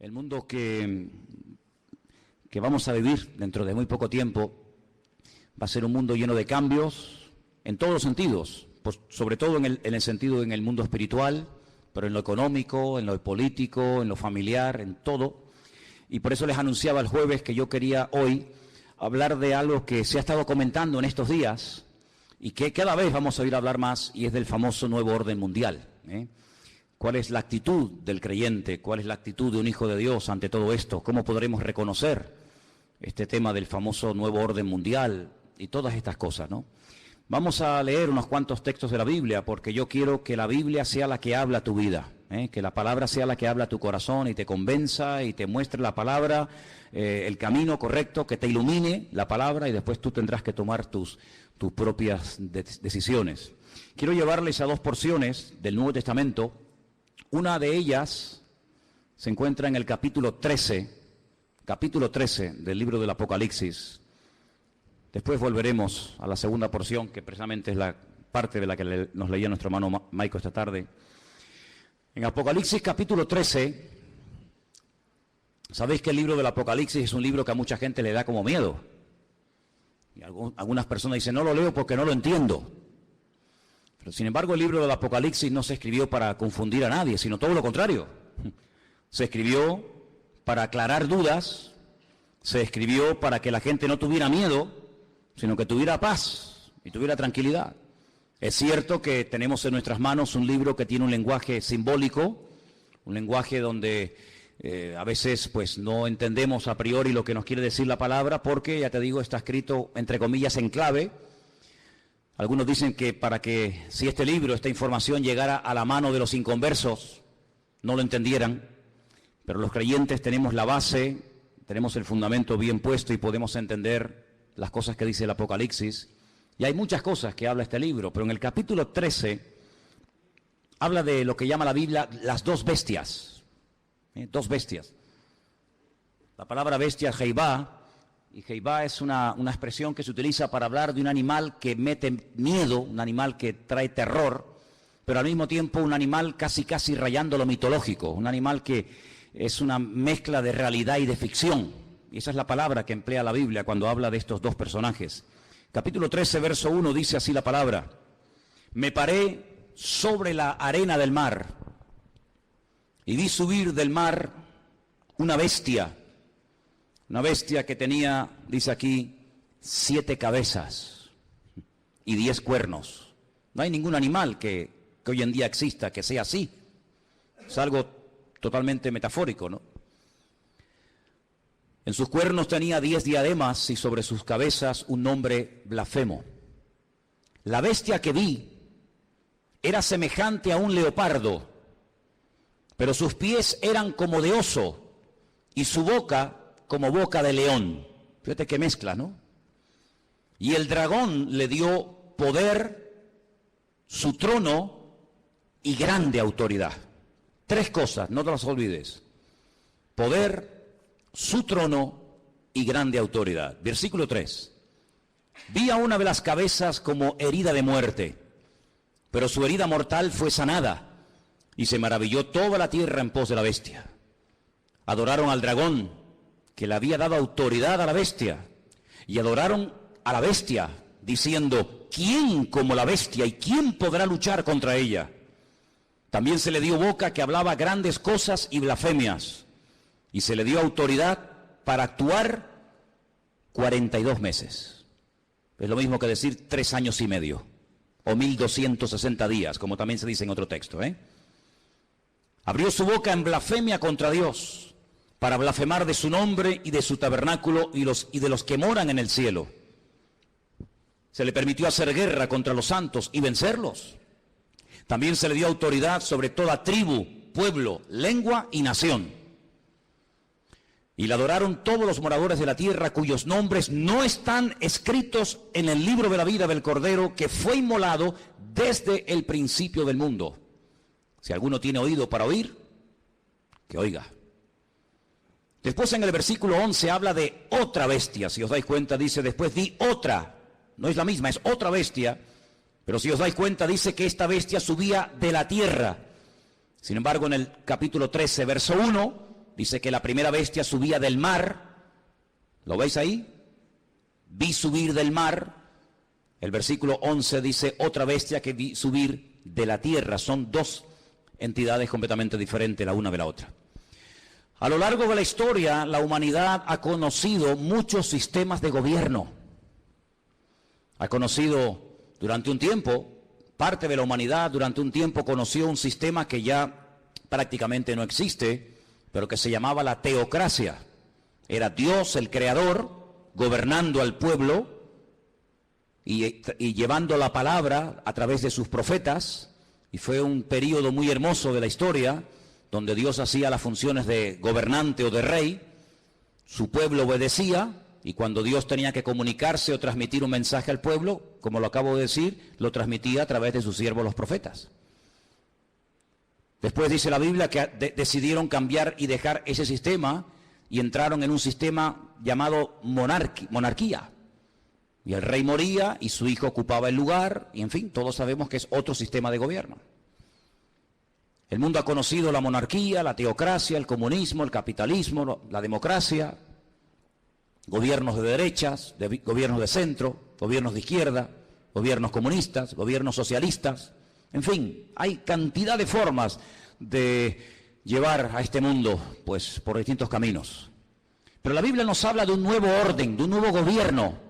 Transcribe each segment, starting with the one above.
El mundo que vamos a vivir dentro de muy poco tiempo va a ser un mundo lleno de cambios en todos los sentidos, pues sobre todo en el sentido en el mundo espiritual, pero en lo económico, en lo político, en lo familiar, en todo. Y por eso les anunciaba el jueves que yo quería hoy hablar de algo que se ha estado comentando en estos días y que cada vez vamos a oír hablar más, y es del famoso nuevo orden mundial, ¿eh? ¿Cuál es la actitud del creyente? ¿Cuál es la actitud de un hijo de Dios ante todo esto? ¿Cómo podremos reconocer este tema del famoso nuevo orden mundial y todas estas cosas, ¿no? Vamos a leer unos cuantos textos de la Biblia, porque yo quiero que la Biblia sea la que habla tu vida, que la palabra sea la que habla tu corazón y te convenza y te muestre la palabra, el camino correcto, que te ilumine la palabra, y después tú tendrás que tomar tus propias decisiones. Quiero llevarles a dos porciones del Nuevo Testamento. Una de ellas se encuentra en el capítulo 13 del libro del Apocalipsis. Después volveremos a la segunda porción, que precisamente es la parte de la que nos leía nuestro hermano Maico esta tarde. En Apocalipsis capítulo 13, sabéis que el libro del Apocalipsis es un libro que a mucha gente le da como miedo. Y algunas personas dicen, no lo leo porque no lo entiendo. Pero sin embargo, el libro del Apocalipsis no se escribió para confundir a nadie, sino todo lo contrario. Se escribió para aclarar dudas, se escribió para que la gente no tuviera miedo, sino que tuviera paz y tuviera tranquilidad. Es cierto que tenemos en nuestras manos un libro que tiene un lenguaje simbólico, un lenguaje donde a veces pues no entendemos a priori lo que nos quiere decir la palabra, porque, ya te digo, está escrito entre comillas en clave. Algunos dicen que para que si este libro, esta información llegara a la mano de los inconversos, no lo entendieran, pero los creyentes tenemos la base, tenemos el fundamento bien puesto y podemos entender las cosas que dice el Apocalipsis. Y hay muchas cosas que habla este libro, pero en el capítulo 13 habla de lo que llama la Biblia las dos bestias. Dos bestias. La palabra bestia es Jehová, y Jehová es una expresión que se utiliza para hablar de un animal que mete miedo, un animal que trae terror, pero al mismo tiempo un animal casi rayando lo mitológico, un animal que es una mezcla de realidad y de ficción. Y esa es la palabra que emplea la Biblia cuando habla de estos dos personajes. Capítulo 13, verso 1, dice así la palabra: me paré sobre la arena del mar y vi subir del mar una bestia que tenía, dice aquí, 7 cabezas y 10 cuernos. No hay ningún animal que hoy en día exista que sea así. Es algo totalmente metafórico, ¿no? En sus cuernos tenía 10 diademas y sobre sus cabezas un nombre blasfemo. La bestia que vi era semejante a un leopardo, pero sus pies eran como de oso y su boca como boca de león. Fíjate qué mezcla, ¿no? Y el dragón le dio poder, su trono y grande autoridad. 3 cosas, no te las olvides: poder, su trono y grande autoridad. Versículo 3. Vi a una de las cabezas como herida de muerte, pero su herida mortal fue sanada, y se maravilló toda la tierra en pos de la bestia. Adoraron al dragón, que le había dado autoridad a la bestia, y adoraron a la bestia, diciendo: ¿quién como la bestia y quién podrá luchar contra ella? También se le dio boca que hablaba grandes cosas y blasfemias, y se le dio autoridad para actuar 42 meses. Es lo mismo que decir 3 años y medio, o 1260 días, como también se dice en otro texto, Abrió su boca en blasfemia contra Dios, para blasfemar de su nombre y de su tabernáculo y de los que moran en el cielo. Se le permitió hacer guerra contra los santos y vencerlos. También se le dio autoridad sobre toda tribu, pueblo, lengua y nación. Y le adoraron todos los moradores de la tierra, cuyos nombres no están escritos en el libro de la vida del Cordero, que fue inmolado desde el principio del mundo. Si alguno tiene oído para oír, que oiga. Después en el versículo 11 habla de otra bestia. Si os dais cuenta, dice: después vi otra. No es la misma, es otra bestia. Pero si os dais cuenta, dice que esta bestia subía de la tierra. Sin embargo, en el capítulo 13, verso 1, dice que la primera bestia subía del mar. ¿Lo veis ahí? Vi subir del mar. El versículo 11 dice otra bestia que vi subir de la tierra. Son dos entidades completamente diferentes la una de la otra. A lo largo de la historia, la humanidad ha conocido muchos sistemas de gobierno. Ha conocido durante un tiempo, parte de la humanidad durante un tiempo conoció un sistema que ya prácticamente no existe, pero que se llamaba la teocracia. Era Dios, el creador, gobernando al pueblo y llevando la palabra a través de sus profetas. Y fue un periodo muy hermoso de la historia, donde Dios hacía las funciones de gobernante o de rey, su pueblo obedecía, y cuando Dios tenía que comunicarse o transmitir un mensaje al pueblo, como lo acabo de decir, lo transmitía a través de sus siervos los profetas. Después dice la Biblia que decidieron cambiar y dejar ese sistema y entraron en un sistema llamado monarquía. Y el rey moría y su hijo ocupaba el lugar, y en fin, todos sabemos que es otro sistema de gobierno. El mundo ha conocido la monarquía, la teocracia, el comunismo, el capitalismo, la democracia, gobiernos de derechas, gobiernos de centro, gobiernos de izquierda, gobiernos comunistas, gobiernos socialistas. En fin, hay cantidad de formas de llevar a este mundo, pues, por distintos caminos. Pero la Biblia nos habla de un nuevo orden, de un nuevo gobierno,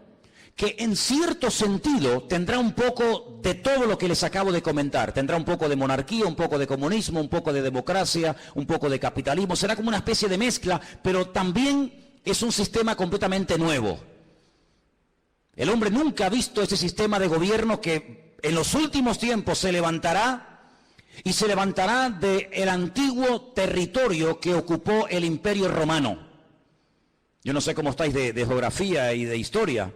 que en cierto sentido tendrá un poco de todo lo que les acabo de comentar. Tendrá un poco de monarquía, un poco de comunismo, un poco de democracia, un poco de capitalismo. Será como una especie de mezcla, pero también es un sistema completamente nuevo. El hombre nunca ha visto ese sistema de gobierno que en los últimos tiempos se levantará, y se levantará del antiguo territorio que ocupó el Imperio Romano. Yo no sé cómo estáis de geografía y de historia,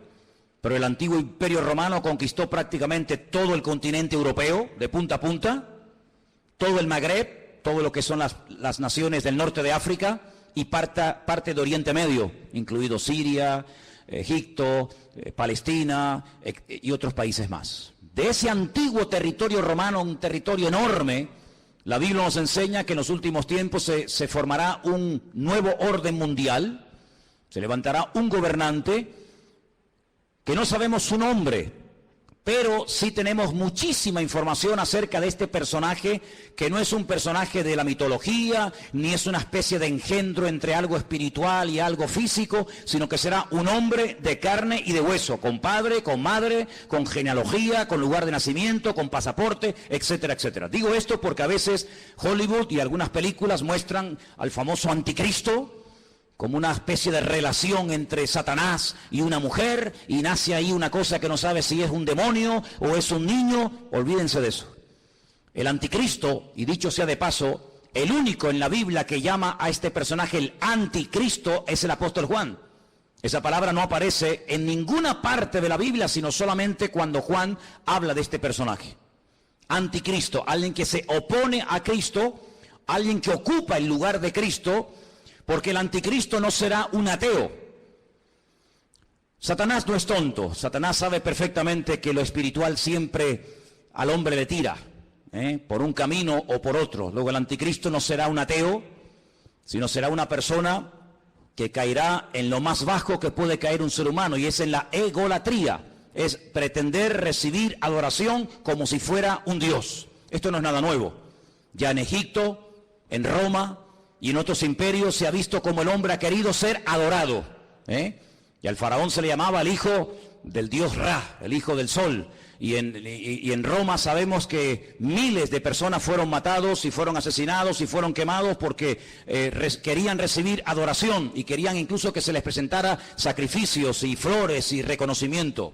pero el antiguo Imperio Romano conquistó prácticamente todo el continente europeo, de punta a punta, todo el Magreb, todo lo que son las naciones del norte de África y parte de Oriente Medio, incluido Siria, Egipto, Palestina y otros países más. De ese antiguo territorio romano, un territorio enorme, la Biblia nos enseña que en los últimos tiempos se formará un nuevo orden mundial, se levantará un gobernante que no sabemos su nombre, pero sí tenemos muchísima información acerca de este personaje, que no es un personaje de la mitología, ni es una especie de engendro entre algo espiritual y algo físico, sino que será un hombre de carne y de hueso, con padre, con madre, con genealogía, con lugar de nacimiento, con pasaporte, etcétera, etcétera. Digo esto porque a veces Hollywood y algunas películas muestran al famoso anticristo como una especie de relación entre Satanás y una mujer, y nace ahí una cosa que no sabe si es un demonio o es un niño. Olvídense de eso. El anticristo, y dicho sea de paso, el único en la Biblia que llama a este personaje el anticristo es el apóstol Juan. Esa palabra no aparece en ninguna parte de la Biblia, sino solamente cuando Juan habla de este personaje. Anticristo, alguien que se opone a Cristo, alguien que ocupa el lugar de Cristo, porque el anticristo no será un ateo. Satanás no es tonto. Satanás sabe perfectamente que lo espiritual siempre al hombre le tira, por un camino o por otro. Luego el anticristo no será un ateo, sino será una persona que caerá en lo más bajo que puede caer un ser humano, y es en la egolatría. Es pretender recibir adoración como si fuera un dios. Esto no es nada nuevo. Ya en Egipto, en Roma y en otros imperios se ha visto como el hombre ha querido ser adorado. Y al faraón se le llamaba el hijo del dios Ra, el hijo del sol. Y en Roma sabemos que miles de personas fueron matados y fueron asesinados y fueron quemados porque querían recibir adoración y querían incluso que se les presentara sacrificios y flores y reconocimiento.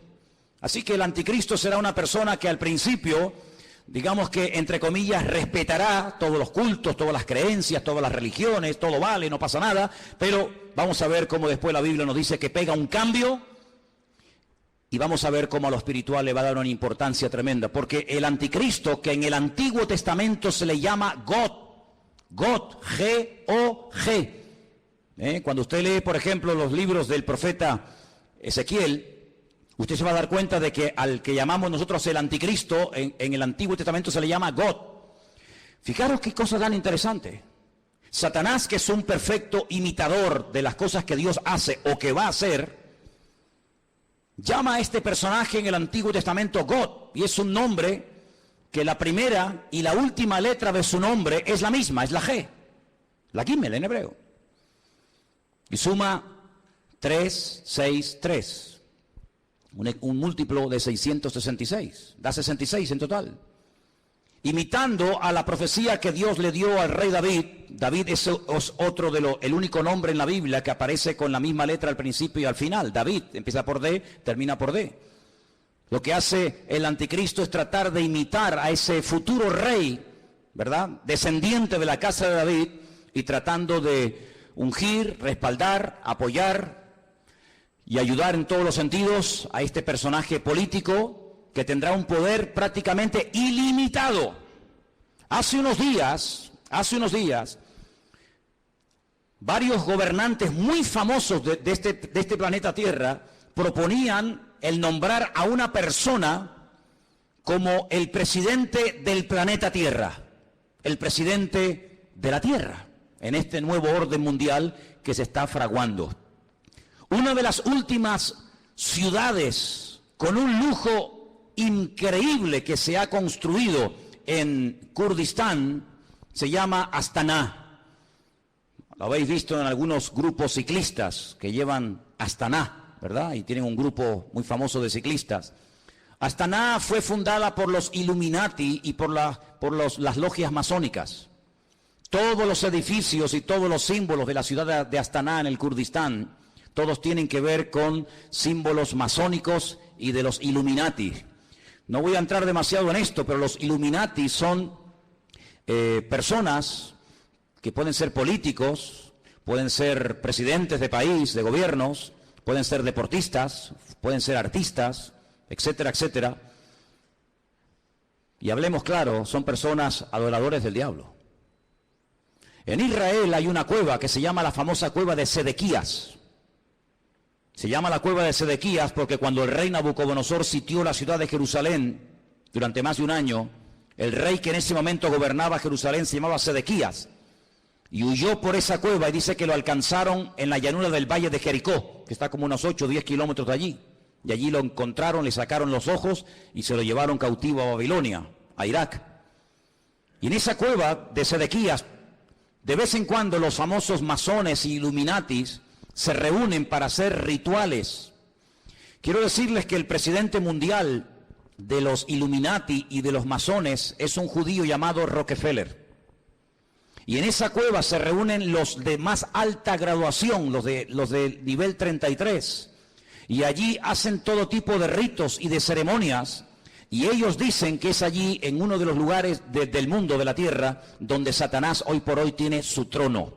Así que el anticristo será una persona que al principio, digamos que entre comillas, respetará todos los cultos, todas las creencias, todas las religiones, todo vale, no pasa nada, pero vamos a ver cómo después la Biblia nos dice que pega un cambio. Y vamos a ver cómo a lo espiritual le va a dar una importancia tremenda. Porque el anticristo, que en el Antiguo Testamento se le llama God, G-O-G. Cuando usted lee, por ejemplo, los libros del profeta Ezequiel, usted se va a dar cuenta de que al que llamamos nosotros el anticristo, en el Antiguo Testamento se le llama God. Fijaros qué cosa tan interesante. Satanás, que es un perfecto imitador de las cosas que Dios hace o que va a hacer, llama a este personaje en el Antiguo Testamento God, y es un nombre que la primera y la última letra de su nombre es la misma, es la G, la Gimel en hebreo. Y suma 3, 6, 3, un múltiplo de 666, da 66 en total. Imitando a la profecía que Dios le dio al rey David. David es otro el único nombre en la Biblia que aparece con la misma letra al principio y al final. David empieza por D, termina por D. Lo que hace el anticristo es tratar de imitar a ese futuro rey, ¿verdad?, descendiente de la casa de David, y tratando de ungir, respaldar, apoyar y ayudar en todos los sentidos a este personaje político que tendrá un poder prácticamente ilimitado. Hace unos días, varios gobernantes muy famosos de este planeta Tierra proponían el nombrar a una persona como el presidente del planeta Tierra, el presidente de la Tierra, en este nuevo orden mundial que se está fraguando. Una de las últimas ciudades con un lujo increíble que se ha construido en Kurdistán se llama Astana. Lo habéis visto en algunos grupos ciclistas que llevan Astana, ¿verdad? Y tienen un grupo muy famoso de ciclistas. Astana fue fundada por los Illuminati y por las logias masónicas. Todos los edificios y todos los símbolos de la ciudad de Astana en el Kurdistán, todos tienen que ver con símbolos masónicos y de los Illuminati. No voy a entrar demasiado en esto, pero los Illuminati son personas que pueden ser políticos, pueden ser presidentes de país, de gobiernos, pueden ser deportistas, pueden ser artistas, etcétera, etcétera. Y hablemos claro, son personas adoradores del diablo. En Israel hay una cueva que se llama la famosa cueva de Sedequías. Se llama la cueva de Sedequías porque cuando el rey Nabucodonosor sitió la ciudad de Jerusalén durante más de un año, el rey que en ese momento gobernaba Jerusalén se llamaba Sedequías y huyó por esa cueva, y dice que lo alcanzaron en la llanura del valle de Jericó, que está como unos 8 o 10 kilómetros de allí, y allí lo encontraron, le sacaron los ojos y se lo llevaron cautivo a Babilonia, a Irak. Y en esa cueva de Sedequías, de vez en cuando los famosos masones y Illuminatis se reúnen para hacer rituales. Quiero decirles que el presidente mundial de los Illuminati y de los masones es un judío llamado Rockefeller. Y en esa cueva se reúnen los de más alta graduación, los de nivel 33. Y allí hacen todo tipo de ritos y de ceremonias. Y ellos dicen que es allí, en uno de los lugares del mundo, de la tierra, donde Satanás hoy por hoy tiene su trono.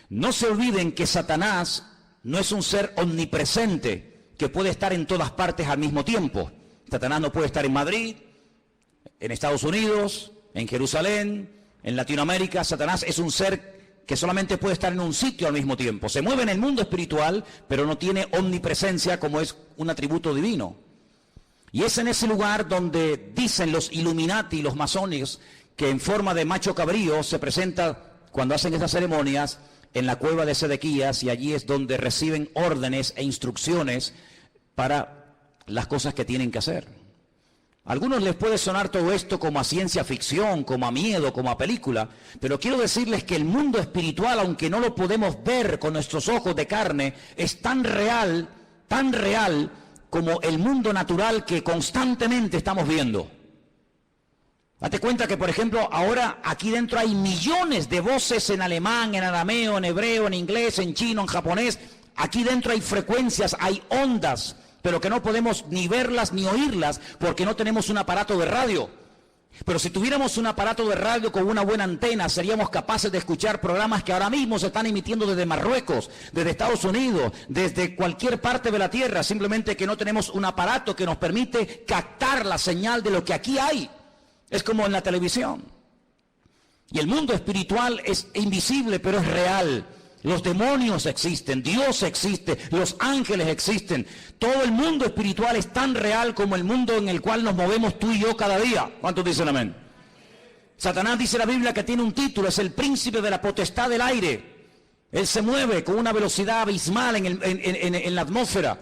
No se olviden que Satanás no es un ser omnipresente que puede estar en todas partes al mismo tiempo. Satanás no puede estar en Madrid, en Estados Unidos, en Jerusalén, en Latinoamérica. Satanás es un ser que solamente puede estar en un sitio al mismo tiempo. Se mueve en el mundo espiritual, pero no tiene omnipresencia como es un atributo divino. Y es en ese lugar donde dicen los Illuminati y los masones que en forma de macho cabrío se presenta cuando hacen esas ceremonias en la cueva de Sedequías, y allí es donde reciben órdenes e instrucciones para las cosas que tienen que hacer. A algunos les puede sonar todo esto como a ciencia ficción, como a miedo, como a película, pero quiero decirles que el mundo espiritual, aunque no lo podemos ver con nuestros ojos de carne, es tan real como el mundo natural que constantemente estamos viendo. Date cuenta que, por ejemplo, ahora aquí dentro hay millones de voces en alemán, en arameo, en hebreo, en inglés, en chino, en japonés. Aquí dentro hay frecuencias, hay ondas, pero que no podemos ni verlas ni oírlas porque no tenemos un aparato de radio. Pero si tuviéramos un aparato de radio con una buena antena, seríamos capaces de escuchar programas que ahora mismo se están emitiendo desde Marruecos, desde Estados Unidos, desde cualquier parte de la tierra, simplemente que no tenemos un aparato que nos permite captar la señal de lo que aquí hay. Es como en la televisión. Y el mundo espiritual es invisible, pero es real. Los demonios existen, Dios existe, los ángeles existen. Todo el mundo espiritual es tan real como el mundo en el cual nos movemos tú y yo cada día. ¿Cuántos dicen amén? Satanás, dice la Biblia, que tiene un título, es el príncipe de la potestad del aire. Él se mueve con una velocidad abismal en la atmósfera.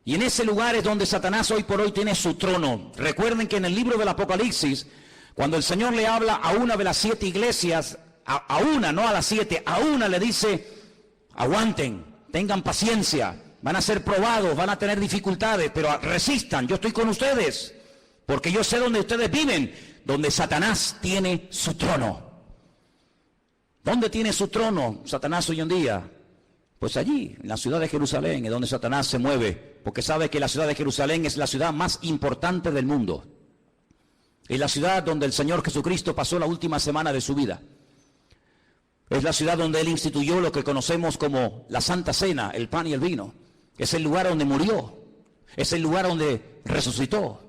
Y en ese lugar es donde Satanás hoy por hoy tiene su trono. Recuerden que en el libro del Apocalipsis, cuando el Señor le habla a una de las 7 iglesias, a una, no a las 7, a una le dice, aguanten, tengan paciencia, van a ser probados, van a tener dificultades, pero resistan, yo estoy con ustedes, porque yo sé dónde ustedes viven, donde Satanás tiene su trono. ¿Dónde tiene su trono Satanás hoy en día? Pues allí, en la ciudad de Jerusalén, es donde Satanás se mueve, porque sabe que la ciudad de Jerusalén es la ciudad más importante del mundo. Es la ciudad donde el Señor Jesucristo pasó la última semana de su vida. Es la ciudad donde Él instituyó lo que conocemos como la Santa Cena, el pan y el vino. Es el lugar donde murió. Es el lugar donde resucitó.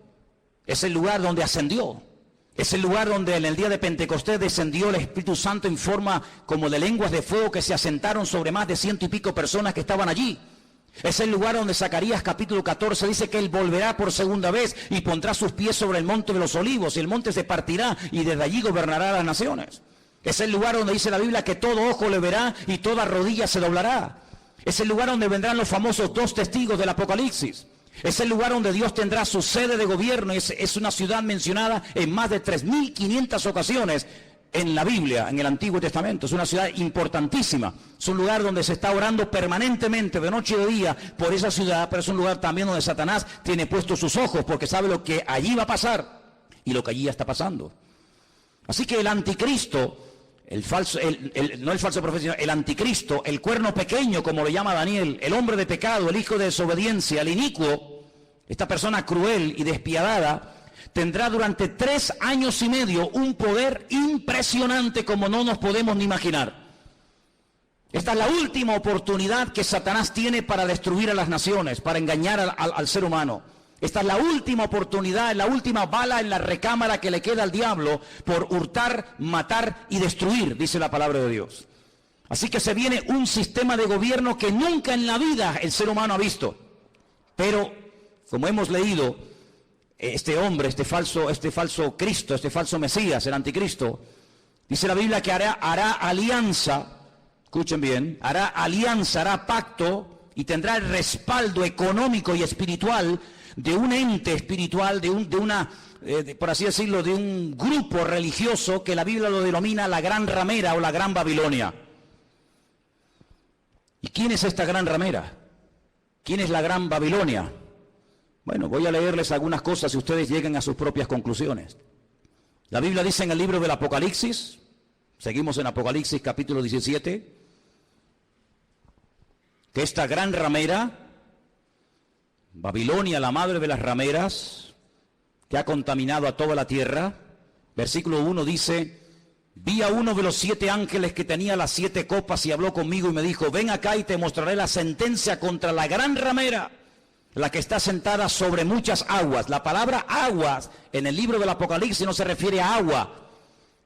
Es el lugar donde ascendió. Es el lugar donde en el día de Pentecostés descendió el Espíritu Santo en forma como de lenguas de fuego que se asentaron sobre más de 100 y pico personas que estaban allí. Es el lugar donde Zacarías capítulo 14 dice que Él volverá por segunda vez y pondrá sus pies sobre el monte de los olivos y el monte se partirá y desde allí gobernará a las naciones. Es el lugar donde dice la Biblia que todo ojo le verá y toda rodilla se doblará. Es el lugar donde vendrán los famosos 2 testigos del Apocalipsis. Es el lugar donde Dios tendrá su sede de gobierno. Es una ciudad mencionada en más de 3.500 ocasiones en la Biblia, en el Antiguo Testamento. Es una ciudad importantísima. Es un lugar donde se está orando permanentemente, de noche y de día, por esa ciudad, pero es un lugar también donde Satanás tiene puestos sus ojos, porque sabe lo que allí va a pasar y lo que allí ya está pasando. Así que el anticristo, no el falso profeta, sino el anticristo, el cuerno pequeño, como lo llama Daniel, el hombre de pecado, el hijo de desobediencia, el inicuo, esta persona cruel y despiadada, tendrá durante 3 años y medio un poder impresionante como no nos podemos ni imaginar. Esta es la última oportunidad que Satanás tiene para destruir a las naciones, para engañar al ser humano. Esta es la última oportunidad, la última bala en la recámara que le queda al diablo por hurtar, matar y destruir, dice la palabra de Dios. Así que se viene un sistema de gobierno que nunca en la vida el ser humano ha visto. Pero, como hemos leído, este hombre, este falso Cristo, este falso Mesías, el anticristo, dice la Biblia que hará alianza, escuchen bien, hará alianza, hará pacto y tendrá el respaldo económico y espiritual de un ente espiritual, por así decirlo, de un grupo religioso que la Biblia lo denomina la Gran Ramera o la Gran Babilonia. ¿Y quién es esta Gran Ramera? ¿Quién es la Gran Babilonia? Bueno, voy a leerles algunas cosas y ustedes lleguen a sus propias conclusiones. La Biblia dice en el libro del Apocalipsis, seguimos en Apocalipsis capítulo 17, que esta Gran Ramera, Babilonia, la madre de las rameras, que ha contaminado a toda la tierra, versículo 1 dice, vi a uno de los 7 ángeles que tenía las 7 copas y habló conmigo y me dijo, ven acá y te mostraré la sentencia contra la gran ramera, la que está sentada sobre muchas aguas. La palabra aguas en el libro del Apocalipsis no se refiere a agua,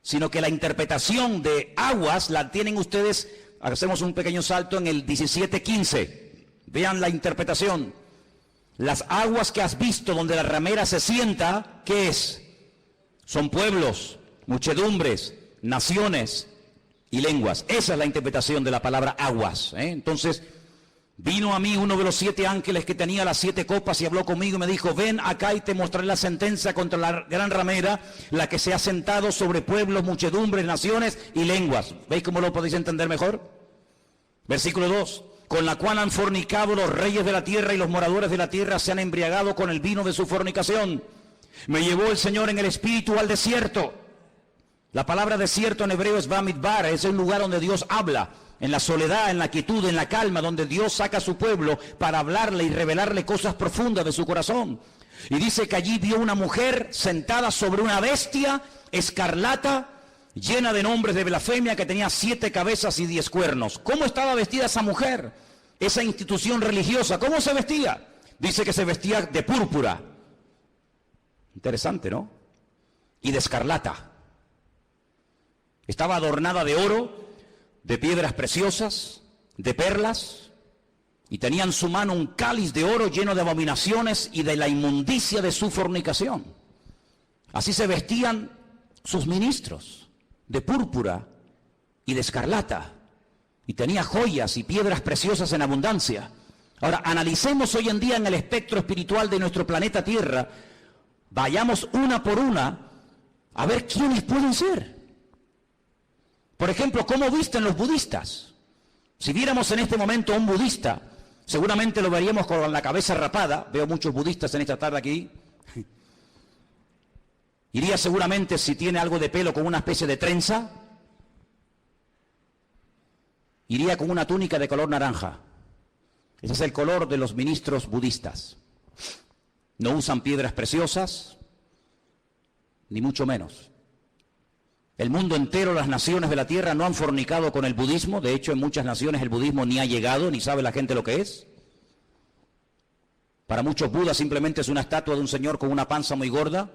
sino que la interpretación de aguas la tienen ustedes, hacemos un pequeño salto en el 17:15. Vean la interpretación. Las aguas que has visto donde la ramera se sienta, ¿qué es? Son pueblos, muchedumbres, naciones y lenguas. Esa es la interpretación de la palabra aguas. Entonces, vino a mí uno de los 7 ángeles que tenía las 7 copas y habló conmigo y me dijo, ven acá y te mostraré la sentencia contra la gran ramera, la que se ha sentado sobre pueblos, muchedumbres, naciones y lenguas. ¿Veis cómo lo podéis entender mejor? Versículo 2. Con la cual han fornicado los reyes de la tierra y los moradores de la tierra se han embriagado con el vino de su fornicación. Me llevó el Señor en el espíritu al desierto. La palabra desierto en hebreo es Bamidbar, es el lugar donde Dios habla, en la soledad, en la quietud, en la calma, donde Dios saca a su pueblo para hablarle y revelarle cosas profundas de su corazón. Y dice que allí vio una mujer sentada sobre una bestia escarlata, llena de nombres de blasfemia, que tenía 7 cabezas y 10 cuernos. ¿Cómo estaba vestida esa mujer? Esa institución religiosa, ¿cómo se vestía? Dice que se vestía de púrpura. Interesante, ¿no? Y de escarlata. Estaba adornada de oro, de piedras preciosas, de perlas, y tenía en su mano un cáliz de oro lleno de abominaciones y de la inmundicia de su fornicación. Así se vestían sus ministros de púrpura y de escarlata, y tenía joyas y piedras preciosas en abundancia. Ahora, analicemos hoy en día en el espectro espiritual de nuestro planeta Tierra, vayamos una por una a ver quiénes pueden ser. Por ejemplo, ¿cómo visten los budistas? Si viéramos en este momento a un budista, seguramente lo veríamos con la cabeza rapada. Veo muchos budistas en esta tarde aquí. Iría seguramente, si tiene algo de pelo, con una especie de trenza. Iría con una túnica de color naranja. Ese es el color de los ministros budistas. No usan piedras preciosas, ni mucho menos. El mundo entero, las naciones de la tierra no han fornicado con el budismo. De hecho, en muchas naciones el budismo ni ha llegado, ni sabe la gente lo que es. Para muchos, Buda simplemente es una estatua de un señor con una panza muy gorda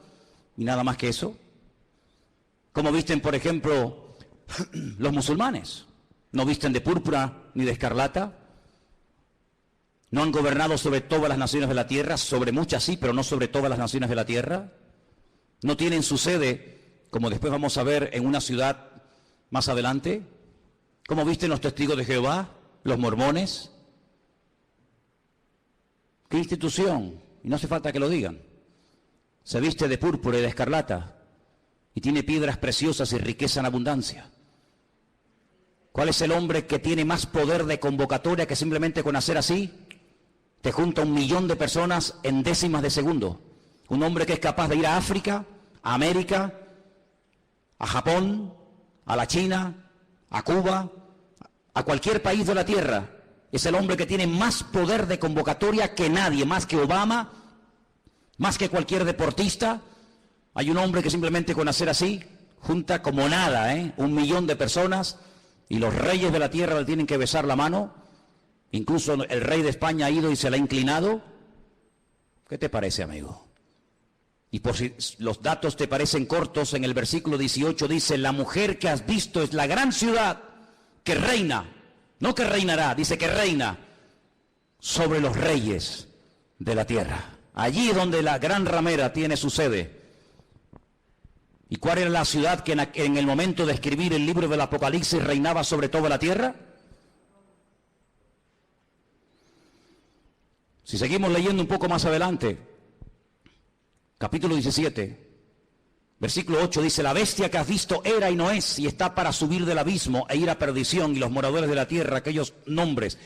y nada más que eso. ¿Cómo visten, por ejemplo, los musulmanes? No visten de púrpura ni de escarlata. No han gobernado sobre todas las naciones de la tierra, sobre muchas sí, pero no sobre todas las naciones de la tierra. No tienen su sede, como después vamos a ver, en una ciudad más adelante. ¿Cómo visten los testigos de Jehová, los mormones? ¿Qué institución? Y no hace falta que lo digan. Se viste de púrpura y de escarlata y tiene piedras preciosas y riqueza en abundancia. ¿Cuál es el hombre que tiene más poder de convocatoria que simplemente con hacer así te junta 1 millón de personas en décimas de segundo? Un hombre que es capaz de ir a África, a América, a Japón, a la China, a Cuba, a cualquier país de la tierra. Es el hombre que tiene más poder de convocatoria que nadie, más que Obama, más que cualquier deportista. Hay un hombre que simplemente con hacer así junta como nada, 1 millón de personas, y los reyes de la tierra le tienen que besar la mano. Incluso el rey de España ha ido y se le ha inclinado. ¿Qué te parece, amigo? Y por si los datos te parecen cortos, en el versículo 18 dice: la mujer que has visto es la gran ciudad que reina, no que reinará, dice que reina sobre los reyes de la tierra. Allí donde la gran ramera tiene su sede. ¿Y cuál era la ciudad que en el momento de escribir el libro del Apocalipsis reinaba sobre toda la tierra? Si seguimos leyendo un poco más adelante, capítulo 17, versículo 8 dice: la bestia que has visto era y no es, y está para subir del abismo e ir a perdición, y los moradores de la tierra, aquellos nombres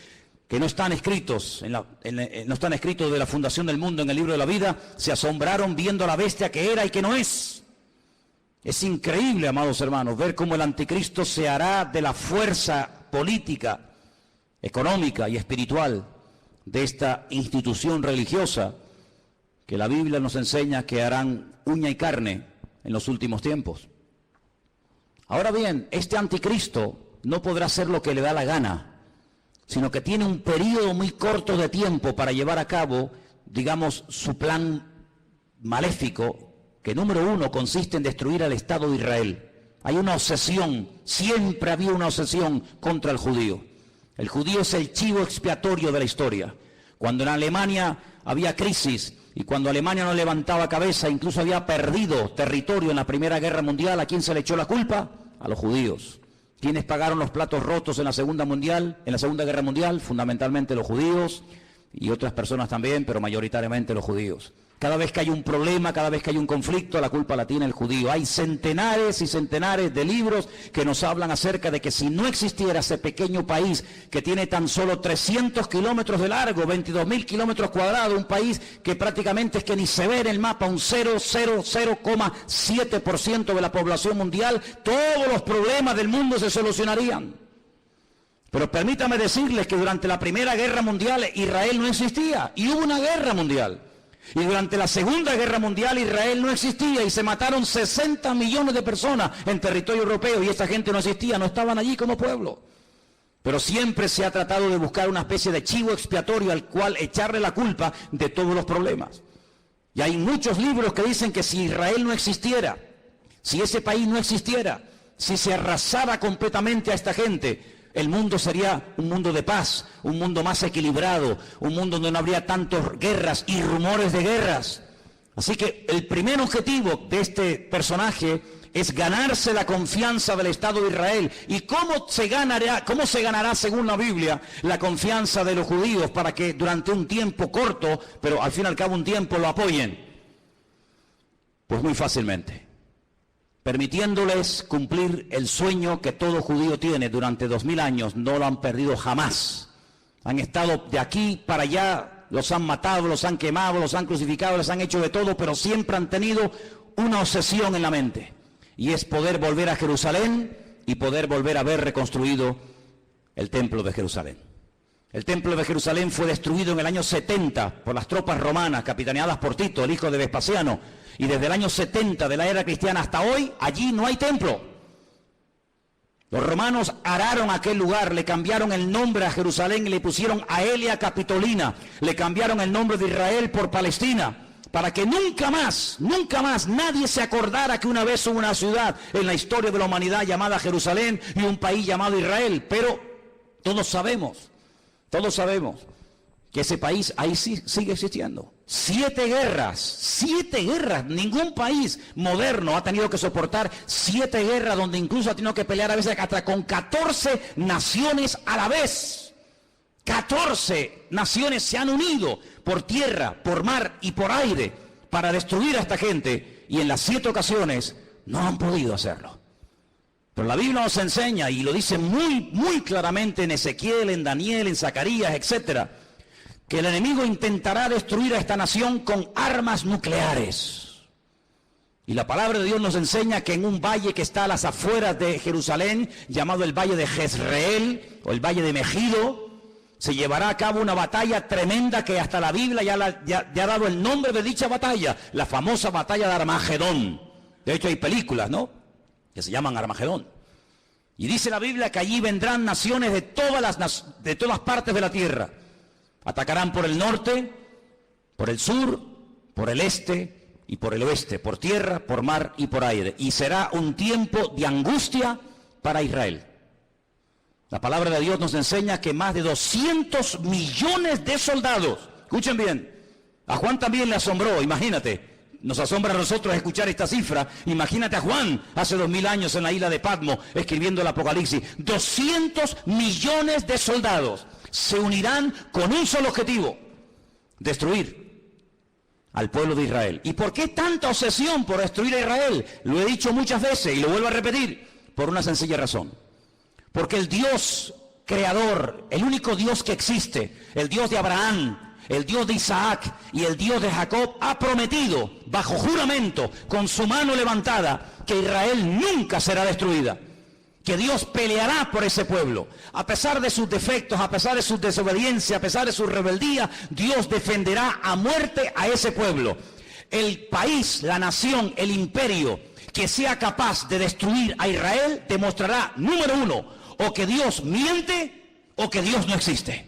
que no están escritos no están escritos de la fundación del mundo en el libro de la vida, se asombraron viendo a la bestia que era y que no es. Es increíble, amados hermanos, ver cómo el anticristo se hará de la fuerza política, económica y espiritual de esta institución religiosa que la Biblia nos enseña que harán uña y carne en los últimos tiempos. Ahora bien, este anticristo no podrá hacer lo que le da la gana, sino que tiene un periodo muy corto de tiempo para llevar a cabo, digamos, su plan maléfico, que número 1 consiste en destruir al Estado de Israel. Hay una obsesión, siempre había una obsesión contra el judío. El judío es el chivo expiatorio de la historia. Cuando en Alemania había crisis y cuando Alemania no levantaba cabeza, incluso había perdido territorio en la Primera Guerra Mundial, ¿a quién se le echó la culpa? A los judíos. ¿Quiénes pagaron los platos rotos en la Segunda Guerra Mundial? Fundamentalmente los judíos y otras personas también, pero mayoritariamente los judíos. Cada vez que hay un problema, cada vez que hay un conflicto, la culpa la tiene el judío. Hay centenares y centenares de libros que nos hablan acerca de que si no existiera ese pequeño país que tiene tan solo 300 kilómetros de largo, 22.000 kilómetros cuadrados, un país que prácticamente es que ni se ve en el mapa, un 0,7% de la población mundial, todos los problemas del mundo se solucionarían. Pero permítame decirles que durante la Primera Guerra Mundial Israel no existía y hubo una guerra mundial. Y durante la Segunda Guerra Mundial Israel no existía y se mataron 60 millones de personas en territorio europeo y esa gente no existía, no estaban allí como pueblo. Pero siempre se ha tratado de buscar una especie de chivo expiatorio al cual echarle la culpa de todos los problemas. Y hay muchos libros que dicen que si Israel no existiera, si ese país no existiera, si se arrasara completamente a esta gente, el mundo sería un mundo de paz, un mundo más equilibrado, un mundo donde no habría tantas guerras y rumores de guerras. Así que el primer objetivo de este personaje es ganarse la confianza del Estado de Israel. ¿Y cómo se ganará según la Biblia la confianza de los judíos para que durante un tiempo corto, pero al fin y al cabo un tiempo, lo apoyen? Pues muy fácilmente, permitiéndoles cumplir el sueño que todo judío tiene durante 2000 años. No lo han perdido jamás. Han estado de aquí para allá, los han matado, los han quemado, los han crucificado, les han hecho de todo, pero siempre han tenido una obsesión en la mente, y es poder volver a Jerusalén y poder volver a ver reconstruido el templo de Jerusalén. El templo de Jerusalén fue destruido en el año 70 por las tropas romanas, capitaneadas por Tito, el hijo de Vespasiano, y desde el año 70 de la era cristiana hasta hoy, allí no hay templo. Los romanos araron aquel lugar, le cambiaron el nombre a Jerusalén y le pusieron Aelia Capitolina, le cambiaron el nombre de Israel por Palestina, para que nunca más nadie se acordara que una vez hubo una ciudad en la historia de la humanidad llamada Jerusalén y un país llamado Israel. Pero todos sabemos que ese país ahí sí sigue existiendo. 7 guerras, ningún país moderno ha tenido que soportar 7 guerras, donde incluso ha tenido que pelear a veces hasta con 14 naciones a la vez. 14 naciones se han unido por tierra, por mar y por aire para destruir a esta gente, y en las 7 ocasiones no han podido hacerlo. Pero la Biblia nos enseña, y lo dice muy claramente en Ezequiel, en Daniel, en Zacarías, etcétera, que el enemigo intentará destruir a esta nación con armas nucleares. Y la palabra de Dios nos enseña que en un valle que está a las afueras de Jerusalén, llamado el Valle de Jezreel, o el Valle de Megido, se llevará a cabo una batalla tremenda que hasta la Biblia ya ha dado el nombre de dicha batalla, la famosa batalla de Armagedón. De hecho hay películas, ¿no?, que se llaman Armagedón. Y dice la Biblia que allí vendrán naciones de todas partes de la tierra. Atacarán por el norte, por el sur, por el este y por el oeste, por tierra, por mar y por aire. Y será un tiempo de angustia para Israel. La palabra de Dios nos enseña que más de 200 millones de soldados, escuchen bien, a Juan también le asombró, imagínate, nos asombra a nosotros escuchar esta cifra, imagínate a Juan hace 2000 años en la isla de Patmos escribiendo el Apocalipsis. 200 millones de soldados se unirán con un solo objetivo: destruir al pueblo de Israel. ¿Y por qué tanta obsesión por destruir a Israel? Lo he dicho muchas veces y lo vuelvo a repetir, por una sencilla razón. Porque el Dios creador, el único Dios que existe, el Dios de Abraham, el Dios de Isaac y el Dios de Jacob, ha prometido bajo juramento, con su mano levantada, que Israel nunca será destruida, que Dios peleará por ese pueblo. A pesar de sus defectos, a pesar de su desobediencia, a pesar de su rebeldía, Dios defenderá a muerte a ese pueblo. El país, la nación, el imperio que sea capaz de destruir a Israel demostrará, número 1, o que Dios miente o que Dios no existe.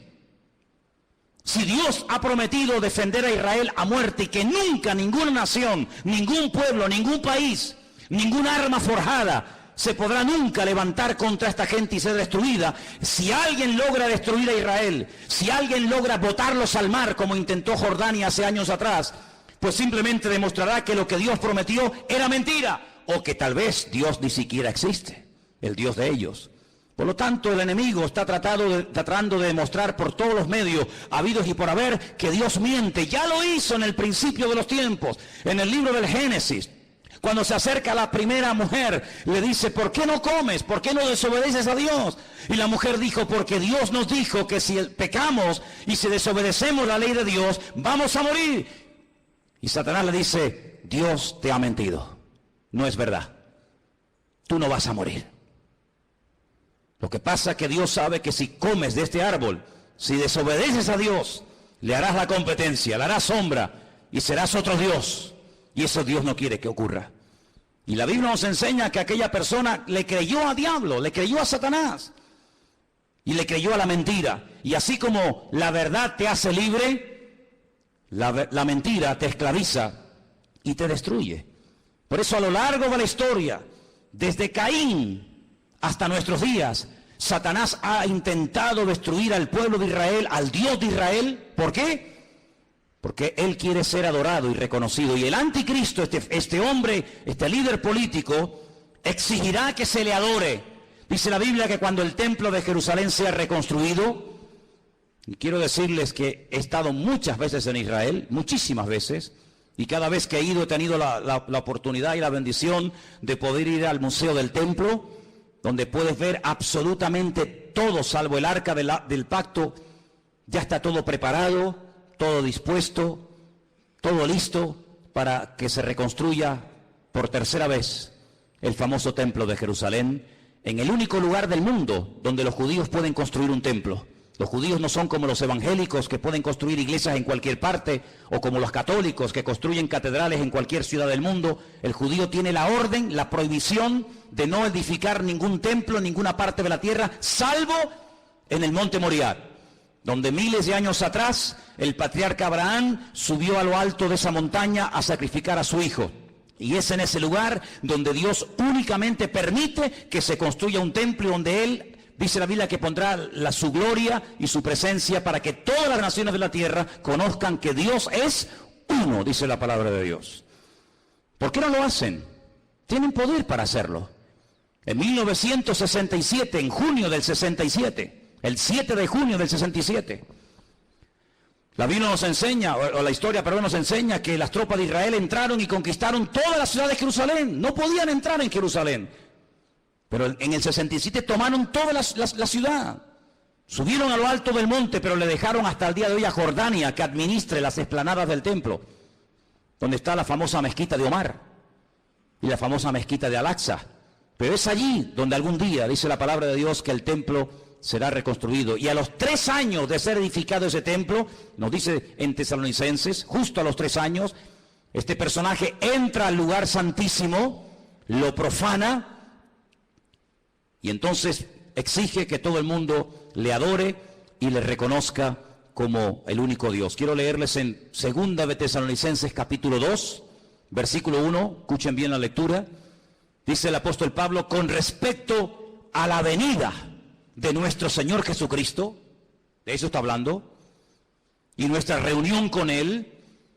Si Dios ha prometido defender a Israel a muerte y que nunca ninguna nación, ningún pueblo, ningún país, ninguna arma forjada se podrá nunca levantar contra esta gente y ser destruida, si alguien logra destruir a Israel, si alguien logra botarlos al mar como intentó Jordania hace años atrás, pues simplemente demostrará que lo que Dios prometió era mentira, o que tal vez Dios ni siquiera existe, el Dios de ellos. Por lo tanto, el enemigo está tratando de demostrar por todos los medios habidos y por haber que Dios miente. Ya lo hizo en el principio de los tiempos, en el libro del Génesis. Cuando se acerca a la primera mujer, le dice: ¿por qué no comes? ¿Por qué no desobedeces a Dios? Y la mujer dijo: porque Dios nos dijo que si pecamos y si desobedecemos la ley de Dios, vamos a morir. Y Satanás le dice: Dios te ha mentido, no es verdad, tú no vas a morir. Lo que pasa es que Dios sabe que si comes de este árbol, si desobedeces a Dios, le harás la competencia, le harás sombra y serás otro Dios. Y eso Dios no quiere que ocurra. Y la Biblia nos enseña que aquella persona le creyó al diablo, le creyó a Satanás y le creyó a la mentira. Y así como la verdad te hace libre, la mentira te esclaviza y te destruye. Por eso a lo largo de la historia, desde Caín hasta nuestros días, Satanás ha intentado destruir al pueblo de Israel, al Dios de Israel. ¿Por qué? Porque él quiere ser adorado y reconocido. Y el anticristo, este hombre, este líder político, exigirá que se le adore. Dice la Biblia que cuando el templo de Jerusalén sea reconstruido, y quiero decirles que he estado muchas veces en Israel, muchísimas veces, y cada vez que he ido he tenido la oportunidad y la bendición de poder ir al Museo del Templo, donde puedes ver absolutamente todo, salvo el arca del pacto. Ya está todo preparado, todo dispuesto, todo listo para que se reconstruya por tercera vez el famoso templo de Jerusalén, en el único lugar del mundo donde los judíos pueden construir un templo. Los judíos no son como los evangélicos que pueden construir iglesias en cualquier parte, o como los católicos que construyen catedrales en cualquier ciudad del mundo. El judío tiene la orden, la prohibición de no edificar ningún templo en ninguna parte de la tierra, salvo en el monte Moriah, donde miles de años atrás el patriarca Abraham subió a lo alto de esa montaña a sacrificar a su hijo. Y es en ese lugar donde Dios únicamente permite que se construya un templo, donde Él, dice la Biblia, que pondrá su gloria y su presencia para que todas las naciones de la tierra conozcan que Dios es uno, dice la palabra de Dios. ¿Por qué no lo hacen? Tienen poder para hacerlo. En 1967, en junio del 67, el 7 de junio del 67, la Biblia nos enseña, o la historia, perdón, nos enseña que las tropas de Israel entraron y conquistaron toda la ciudad de Jerusalén. No podían entrar en Jerusalén. Pero en el 67 tomaron toda la ciudad. Subieron a lo alto del monte, pero le dejaron hasta el día de hoy a Jordania que administre las explanadas del templo, donde está la famosa mezquita de Omar y la famosa mezquita de Al-Aqsa. Pero es allí donde algún día, dice la palabra de Dios, que el templo será reconstruido. Y a los 3 años de ser edificado ese templo, nos dice en Tesalonicenses, justo a los 3 años, este personaje entra al lugar santísimo, lo profana, y entonces exige que todo el mundo le adore y le reconozca como el único Dios. Quiero leerles en 2 de Tesalonicenses capítulo 2, versículo 1, escuchen bien la lectura. Dice el apóstol Pablo: con respecto a la venida de nuestro Señor Jesucristo, de eso está hablando, y nuestra reunión con Él,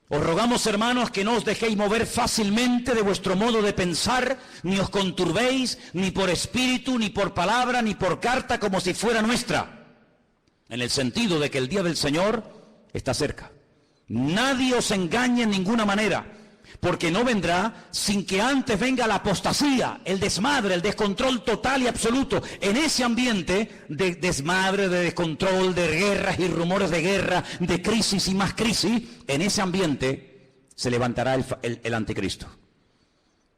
os rogamos, hermanos, que no os dejéis mover fácilmente de vuestro modo de pensar, ni os conturbéis, ni por espíritu, ni por palabra, ni por carta, como si fuera nuestra, en el sentido de que el día del Señor está cerca. Nadie os engañe en ninguna manera, porque no vendrá sin que antes venga la apostasía, el desmadre, el descontrol total y absoluto. En ese ambiente de desmadre, de descontrol, de guerras y rumores de guerra, de crisis y más crisis, en ese ambiente se levantará el anticristo.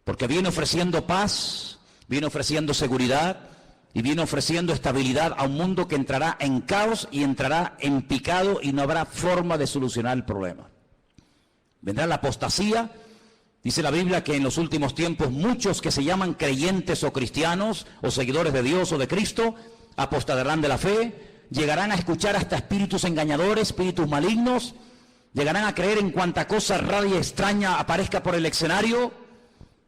Porque viene ofreciendo paz, viene ofreciendo seguridad y viene ofreciendo estabilidad a un mundo que entrará en caos y entrará en picado y no habrá forma de solucionar el problema. Vendrá la apostasía. Dice la Biblia que en los últimos tiempos muchos que se llaman creyentes o cristianos o seguidores de Dios o de Cristo apostatarán de la fe, llegarán a escuchar hasta espíritus engañadores, espíritus malignos, llegarán a creer en cuanta cosa rara y extraña aparezca por el escenario,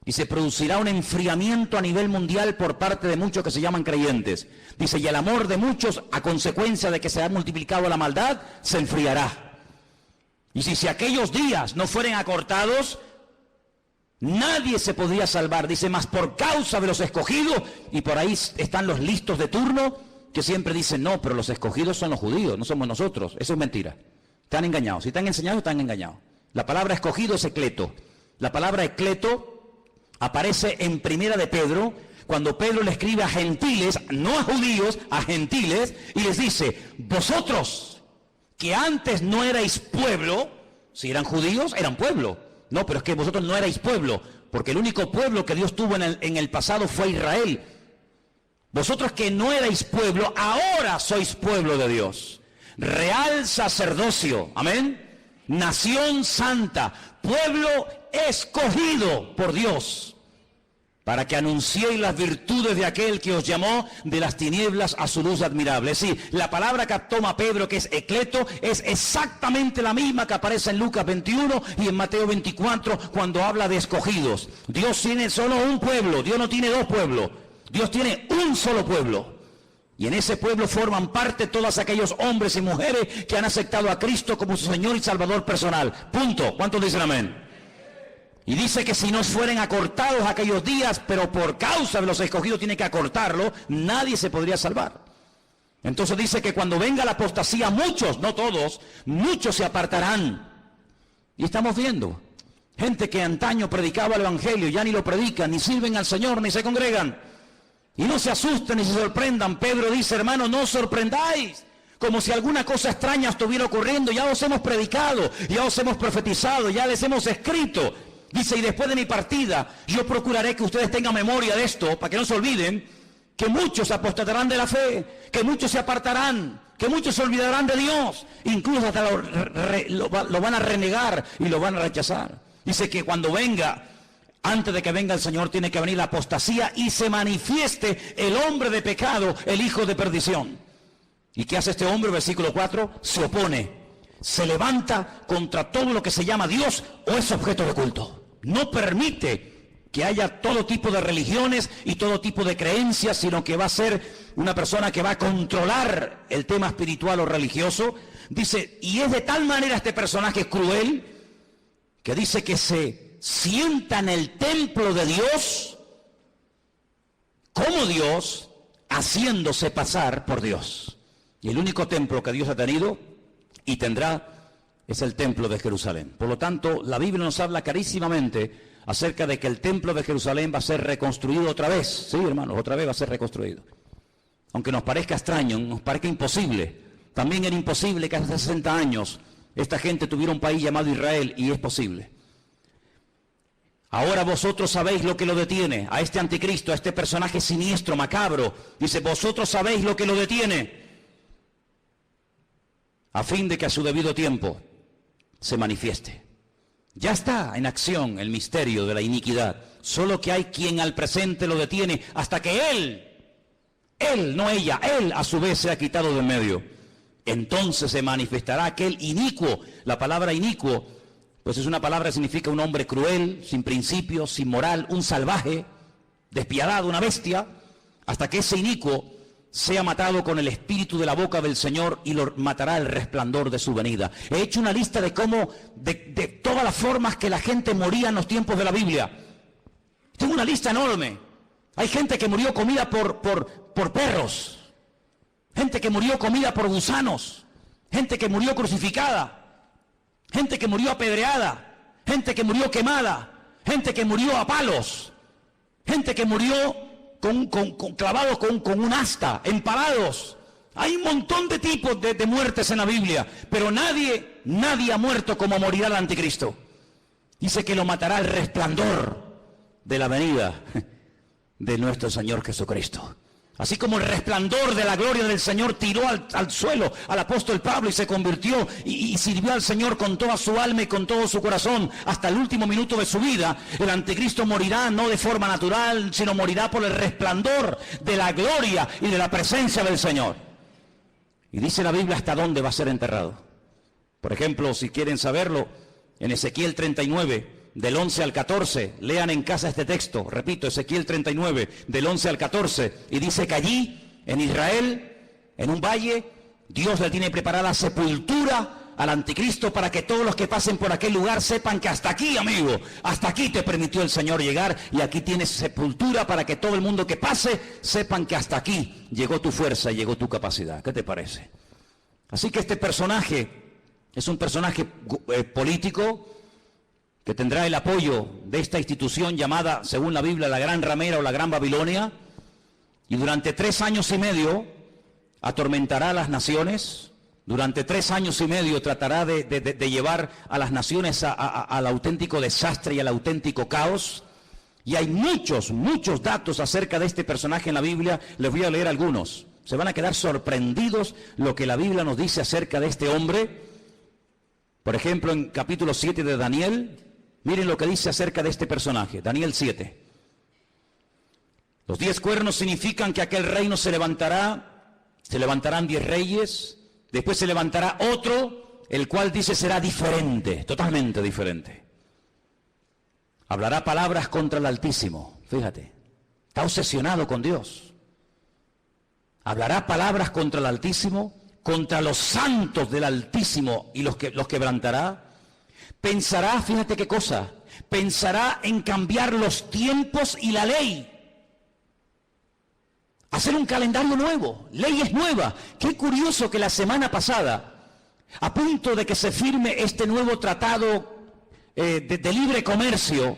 y se producirá un enfriamiento a nivel mundial por parte de muchos que se llaman creyentes. Dice, y el amor de muchos, a consecuencia de que se ha multiplicado la maldad, se enfriará. Y si aquellos días no fueren acortados, nadie se podría salvar. Dice, más por causa de los escogidos, y por ahí están los listos de turno, que siempre dicen, no, pero los escogidos son los judíos, no somos nosotros. Eso es mentira. Están engañados. Si están enseñados, están engañados. La palabra escogido es ecleto. La palabra ecleto aparece en Primera de Pedro, cuando Pedro le escribe a gentiles, no a judíos, a gentiles, y les dice, vosotros que antes no erais pueblo, si eran judíos, eran pueblo. No, pero es que vosotros no erais pueblo, porque el único pueblo que Dios tuvo en el pasado fue Israel. Vosotros que no erais pueblo, ahora sois pueblo de Dios. Real sacerdocio, amén. Nación santa, pueblo escogido por Dios, para que anunciéis las virtudes de aquel que os llamó de las tinieblas a su luz admirable. Es decir, la palabra que toma Pedro, que es ecleto, es exactamente la misma que aparece en Lucas 21 y en Mateo 24, cuando habla de escogidos. Dios tiene solo un pueblo, Dios no tiene dos pueblos, Dios tiene un solo pueblo. Y en ese pueblo forman parte todos aquellos hombres y mujeres que han aceptado a Cristo como su Señor y Salvador personal. Punto. ¿Cuántos dicen amén? Y dice que si no fueren acortados aquellos días, pero por causa de los escogidos tiene que acortarlo, nadie se podría salvar. Entonces dice que cuando venga la apostasía, muchos, no todos, muchos se apartarán. Y estamos viendo gente que antaño predicaba el evangelio, ya ni lo predican, ni sirven al Señor, ni se congregan. Y no se asusten ni se sorprendan. Pedro dice, hermanos, no os sorprendáis, como si alguna cosa extraña estuviera ocurriendo. Ya os hemos predicado, ya os hemos profetizado, ya les hemos escrito. Dice, y después de mi partida, yo procuraré que ustedes tengan memoria de esto, para que no se olviden, que muchos se apostatarán de la fe, que muchos se apartarán, que muchos se olvidarán de Dios, incluso hasta lo van a renegar y lo van a rechazar. Dice que cuando venga, antes de que venga el Señor, tiene que venir la apostasía y se manifieste el hombre de pecado, el hijo de perdición. ¿Y qué hace este hombre? Versículo 4, se opone, se levanta contra todo lo que se llama Dios o es objeto de culto. No permite que haya todo tipo de religiones y todo tipo de creencias, sino que va a ser una persona que va a controlar el tema espiritual o religioso. Dice, y es de tal manera este personaje cruel, que dice que se sienta en el templo de Dios, como Dios, haciéndose pasar por Dios. Y el único templo que Dios ha tenido y tendrá es el templo de Jerusalén. Por lo tanto, la Biblia nos habla clarísimamente acerca de que el templo de Jerusalén va a ser reconstruido otra vez. Sí, hermanos, otra vez va a ser reconstruido. Aunque nos parezca extraño, nos parezca imposible. También era imposible que hace 60 años esta gente tuviera un país llamado Israel, y es posible. Ahora vosotros sabéis lo que lo detiene, a este anticristo, a este personaje siniestro, macabro. Dice, vosotros sabéis lo que lo detiene, a fin de que a su debido tiempo se manifieste. Ya está en acción el misterio de la iniquidad, solo que hay quien al presente lo detiene hasta que él, no ella, él a su vez se ha quitado de en medio. Entonces se manifestará aquel inicuo. La palabra inicuo, pues es una palabra que significa un hombre cruel, sin principios, sin moral, un salvaje, despiadado, una bestia, hasta que ese inicuo sea matado con el espíritu de la boca del Señor y lo matará el resplandor de su venida. He hecho una lista de cómo, de todas las formas que la gente moría en los tiempos de la Biblia. Tengo una lista enorme. Hay gente que murió comida por perros, gente que murió comida por gusanos, gente que murió crucificada, gente que murió apedreada, gente que murió quemada, gente que murió a palos, gente que murió clavados con un asta, empalados. Hay un montón de tipos de muertes en la Biblia, pero nadie ha muerto como morirá el anticristo. Dice que lo matará el resplandor de la venida de nuestro Señor Jesucristo. Así como el resplandor de la gloria del Señor tiró al suelo al apóstol Pablo y se convirtió y sirvió al Señor con toda su alma y con todo su corazón hasta el último minuto de su vida, el anticristo morirá no de forma natural, sino morirá por el resplandor de la gloria y de la presencia del Señor. Y dice la Biblia hasta dónde va a ser enterrado. Por ejemplo, si quieren saberlo, en Ezequiel 39, del 11 al 14, lean en casa este texto, repito, Ezequiel 39, del 11 al 14, y dice que allí, en Israel, en un valle, Dios le tiene preparada sepultura al anticristo para que todos los que pasen por aquel lugar sepan que hasta aquí, amigo, hasta aquí te permitió el Señor llegar, y aquí tienes sepultura para que todo el mundo que pase sepan que hasta aquí llegó tu fuerza y llegó tu capacidad. ¿Qué te parece? Así que este personaje es un personaje político, que tendrá el apoyo de esta institución llamada, según la Biblia, la Gran Ramera o la Gran Babilonia, y durante 3 años y medio atormentará a las naciones, durante 3 años y medio tratará de llevar a las naciones al auténtico desastre y al auténtico caos, y hay muchos datos acerca de este personaje en la Biblia. Les voy a leer algunos, se van a quedar sorprendidos lo que la Biblia nos dice acerca de este hombre. Por ejemplo, en capítulo 7 de Daniel, miren lo que dice acerca de este personaje, Daniel 7. Los 10 cuernos significan que aquel reino se levantarán 10 reyes, después se levantará otro, el cual dice será diferente, totalmente diferente. Hablará palabras contra el Altísimo, fíjate, está obsesionado con Dios. Hablará palabras contra el Altísimo, contra los santos del Altísimo y los quebrantará. Pensará, fíjate qué cosa, pensará en cambiar los tiempos y la ley. Hacer un calendario nuevo, leyes nuevas. Qué curioso que la semana pasada, a punto de que se firme este nuevo tratado de libre comercio,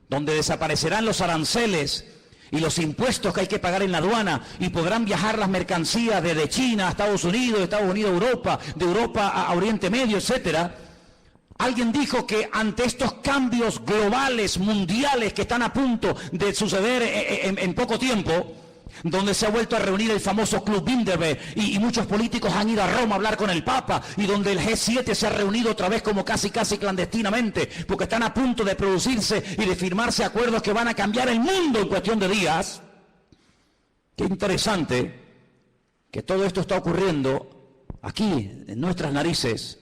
donde desaparecerán los aranceles y los impuestos que hay que pagar en la aduana, y podrán viajar las mercancías desde China a Estados Unidos, de Estados Unidos a Europa, de Europa a Oriente Medio, etcétera. Alguien dijo que ante estos cambios globales, mundiales, que están a punto de suceder en poco tiempo, donde se ha vuelto a reunir el famoso Club Bilderberg y muchos políticos han ido a Roma a hablar con el Papa, y donde el G7 se ha reunido otra vez como casi clandestinamente, porque están a punto de producirse y de firmarse acuerdos que van a cambiar el mundo en cuestión de días. Qué interesante que todo esto está ocurriendo aquí, en nuestras narices.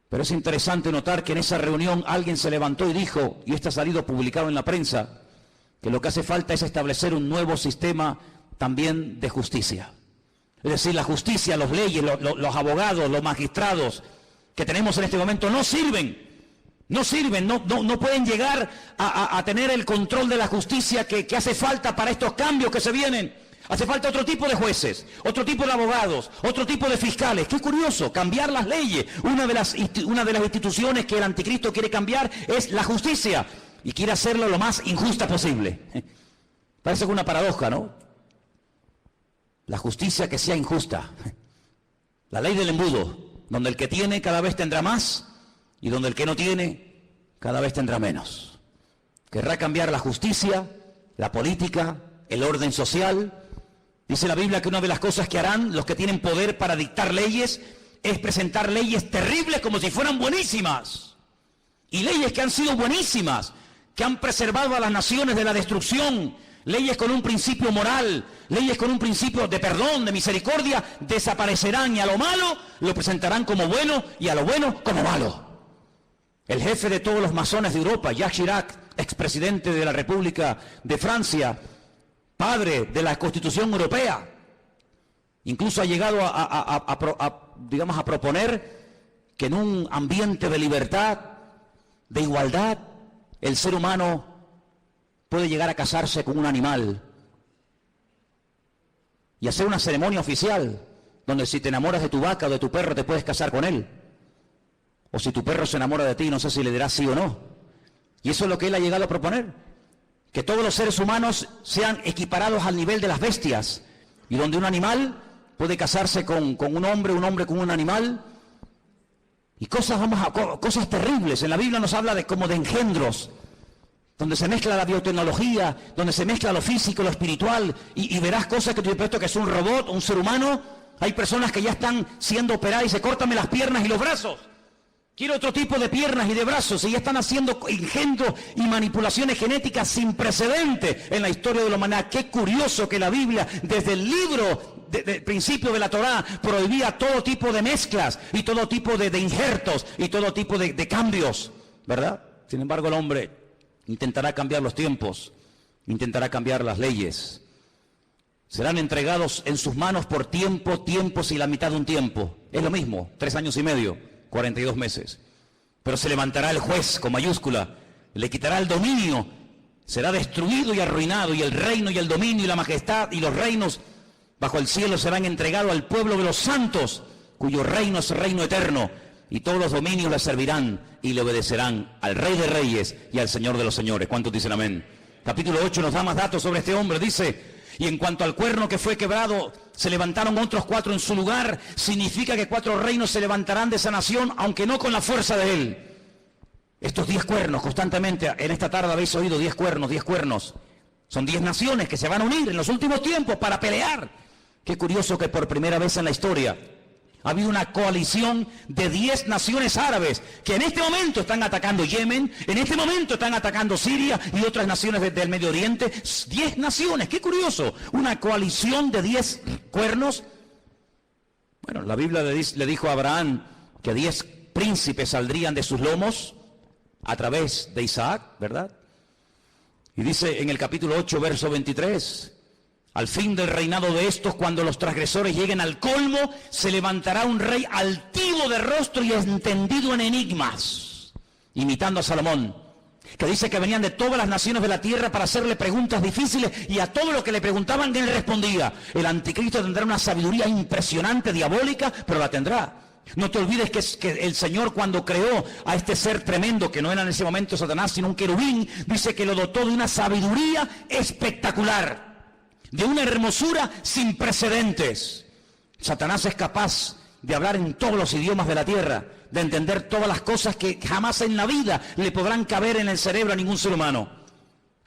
Pero es interesante notar que en esa reunión alguien se levantó y dijo, y esto ha salido publicado en la prensa, que lo que hace falta es establecer un nuevo sistema también de justicia. Es decir, la justicia, las leyes, los abogados, los magistrados que tenemos en este momento no sirven, no pueden llegar a tener el control de la justicia que hace falta para estos cambios que se vienen. Hace falta otro tipo de jueces, otro tipo de abogados, otro tipo de fiscales. Qué curioso, cambiar las leyes. Una de las instituciones que el anticristo quiere cambiar es la justicia. Y quiere hacerlo lo más injusta posible. Parece que una paradoja, ¿no? La justicia que sea injusta. La ley del embudo, donde el que tiene cada vez tendrá más y donde el que no tiene cada vez tendrá menos. Querrá cambiar la justicia, la política, el orden social. Dice la Biblia que una de las cosas que harán los que tienen poder para dictar leyes es presentar leyes terribles como si fueran buenísimas. Y leyes que han sido buenísimas, que han preservado a las naciones de la destrucción, leyes con un principio moral, leyes con un principio de perdón, de misericordia, desaparecerán, y a lo malo lo presentarán como bueno y a lo bueno como malo. El jefe de todos los masones de Europa, Jacques Chirac, expresidente de la República de Francia, padre de la Constitución Europea, incluso ha llegado a proponer que en un ambiente de libertad, de igualdad, el ser humano puede llegar a casarse con un animal y hacer una ceremonia oficial donde si te enamoras de tu vaca o de tu perro te puedes casar con él, o si tu perro se enamora de ti no sé si le dirás sí o no. Y eso es lo que él ha llegado a proponer, que todos los seres humanos sean equiparados al nivel de las bestias, y donde un animal puede casarse con un hombre con un animal. Y cosas terribles. En la Biblia nos habla como de engendros, donde se mezcla la biotecnología, donde se mezcla lo físico, lo espiritual, y verás cosas que tú te que es un robot, un ser humano. Hay personas que ya están siendo operadas y se córtame las piernas y los brazos. Quiero otro tipo de piernas y de brazos, y ya están haciendo engendros y manipulaciones genéticas sin precedente en la historia de la humanidad. Qué curioso que la Biblia, desde el libro del principio de la Torá, prohibía todo tipo de mezclas y todo tipo de injertos y todo tipo de cambios, ¿verdad? Sin embargo, el hombre intentará cambiar los tiempos, intentará cambiar las leyes. Serán entregados en sus manos por tiempos y la mitad de un tiempo. Es lo mismo, 3 años y medio, 42 meses. Pero se levantará el juez con mayúscula, le quitará el dominio, será destruido y arruinado, y el reino y el dominio y la majestad y los reinos bajo el cielo serán entregados al pueblo de los santos, cuyo reino es reino eterno, y todos los dominios le servirán y le obedecerán al Rey de Reyes y al Señor de los Señores. ¿Cuántos dicen amén? Capítulo 8 nos da más datos sobre este hombre. Dice: y en cuanto al cuerno que fue quebrado, se levantaron otros 4 en su lugar. Significa que 4 reinos se levantarán de esa nación, aunque no con la fuerza de él. Estos 10 cuernos, constantemente, en esta tarde habéis oído 10 cuernos, 10 cuernos. Son 10 naciones que se van a unir en los últimos tiempos para pelear. Qué curioso que por primera vez en la historia ha habido una coalición de 10 naciones árabes que en este momento están atacando Yemen, en este momento están atacando Siria y otras naciones del Medio Oriente. 10 naciones, qué curioso, una coalición de 10 cuernos. Bueno, la Biblia le dijo a Abraham que 10 príncipes saldrían de sus lomos a través de Isaac, ¿verdad? Y dice en el capítulo 8, verso 23... al fin del reinado de estos, cuando los transgresores lleguen al colmo, se levantará un rey altivo de rostro y entendido en enigmas, imitando a Salomón, que dice que venían de todas las naciones de la tierra para hacerle preguntas difíciles, y a todo lo que le preguntaban él respondía. El anticristo tendrá una sabiduría impresionante, diabólica, pero la tendrá. No te olvides que el Señor, cuando creó a este ser tremendo, que no era en ese momento Satanás, sino un querubín, dice que lo dotó de una sabiduría espectacular, de una hermosura sin precedentes. Satanás es capaz de hablar en todos los idiomas de la tierra, de entender todas las cosas que jamás en la vida le podrán caber en el cerebro a ningún ser humano.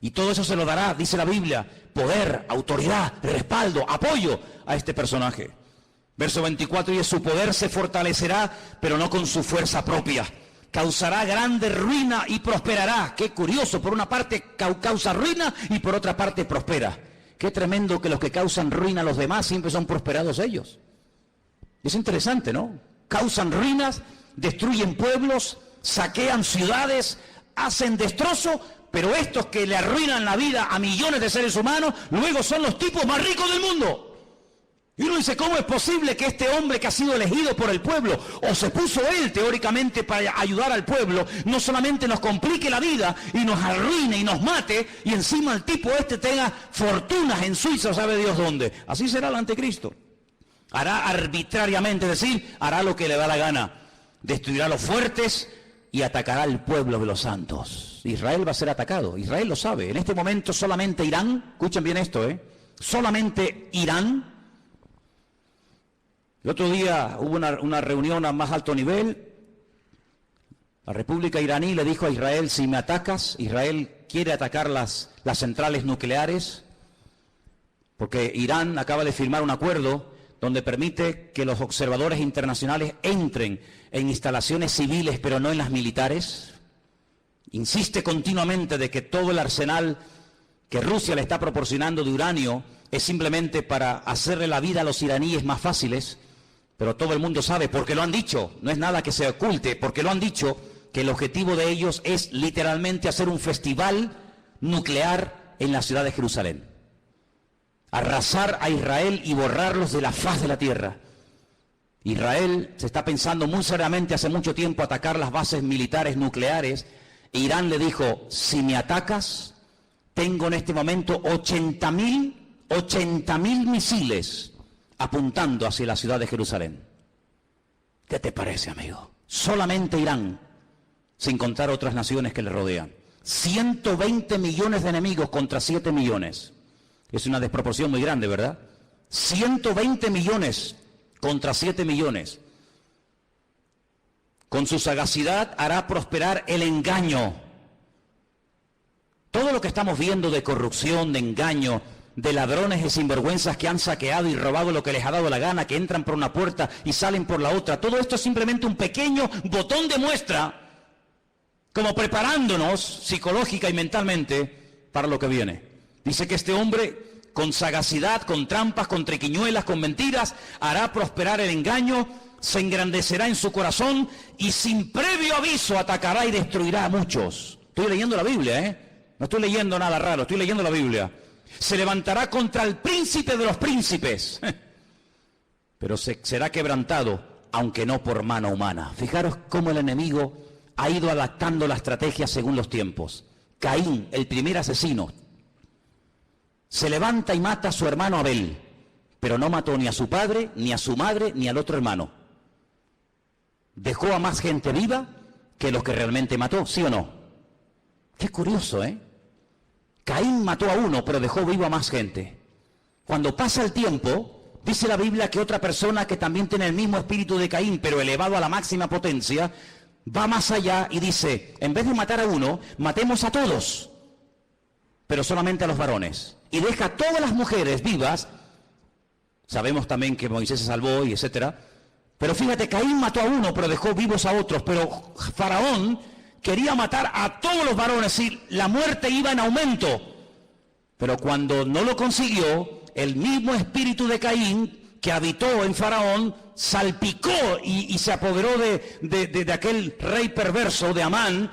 Y todo eso se lo dará, dice la Biblia, poder, autoridad, respaldo, apoyo a este personaje. Verso 24, y su poder se fortalecerá, pero no con su fuerza propia. Causará grande ruina y prosperará. Qué curioso, por una parte causa ruina y por otra parte prospera. Qué tremendo que los que causan ruina a los demás siempre son prosperados ellos. Es interesante, ¿no? Causan ruinas, destruyen pueblos, saquean ciudades, hacen destrozo, pero estos que le arruinan la vida a millones de seres humanos, luego son los tipos más ricos del mundo. Y uno dice, ¿cómo es posible que este hombre que ha sido elegido por el pueblo, o se puso él teóricamente para ayudar al pueblo, no solamente nos complique la vida y nos arruine y nos mate, y encima el tipo este tenga fortunas en Suiza, sabe Dios dónde? Así será el anticristo. Hará arbitrariamente, es decir, hará lo que le da la gana. Destruirá a los fuertes y atacará al pueblo de los santos. Israel va a ser atacado, Israel lo sabe. En este momento solamente Irán, escuchen bien esto, solamente Irán. El otro día hubo una reunión a más alto nivel. La República iraní le dijo a Israel, si me atacas, Israel quiere atacar las centrales nucleares, porque Irán acaba de firmar un acuerdo donde permite que los observadores internacionales entren en instalaciones civiles, pero no en las militares. Insiste continuamente de que todo el arsenal que Rusia le está proporcionando de uranio es simplemente para hacerle la vida a los iraníes más fáciles, pero todo el mundo sabe, porque lo han dicho, no es nada que se oculte, porque lo han dicho, que el objetivo de ellos es literalmente hacer un festival nuclear en la ciudad de Jerusalén. Arrasar a Israel y borrarlos de la faz de la tierra. Israel se está pensando muy seriamente hace mucho tiempo atacar las bases militares nucleares. Irán le dijo, si me atacas, tengo en este momento 80.000 misiles apuntando hacia la ciudad de Jerusalén. ¿Qué te parece, amigo? Solamente Irán, sin contar otras naciones que le rodean. 120 millones de enemigos contra 7 millones. Es una desproporción muy grande, ¿verdad? 120 millones contra 7 millones. Con su sagacidad hará prosperar el engaño. Todo lo que estamos viendo de corrupción, de engaño, de ladrones y sinvergüenzas que han saqueado y robado lo que les ha dado la gana, que entran por una puerta y salen por la otra, todo esto es simplemente un pequeño botón de muestra, como preparándonos psicológica y mentalmente para lo que viene. Dice que este hombre, con sagacidad, con trampas, con triquiñuelas, con mentiras, hará prosperar el engaño, se engrandecerá en su corazón y sin previo aviso atacará y destruirá a muchos. Estoy leyendo la Biblia, no estoy leyendo nada raro, estoy leyendo la Biblia. Se levantará contra el príncipe de los príncipes, pero será quebrantado, aunque no por mano humana. Fijaros cómo el enemigo ha ido adaptando la estrategia según los tiempos. Caín, el primer asesino, se levanta y mata a su hermano Abel, pero no mató ni a su padre, ni a su madre, ni al otro hermano. Dejó a más gente viva que los que realmente mató, ¿sí o no? Qué curioso, Caín mató a uno, pero dejó vivo a más gente. Cuando pasa el tiempo, dice la Biblia que otra persona que también tiene el mismo espíritu de Caín, pero elevado a la máxima potencia, va más allá y dice, en vez de matar a uno, matemos a todos, pero solamente a los varones. Y deja a todas las mujeres vivas. Sabemos también que Moisés se salvó y etcétera. Pero fíjate, Caín mató a uno, pero dejó vivos a otros. Pero Faraón quería matar a todos los varones y la muerte iba en aumento. Pero cuando no lo consiguió, el mismo espíritu de Caín que habitó en Faraón salpicó y se apoderó de aquel rey perverso de Amán,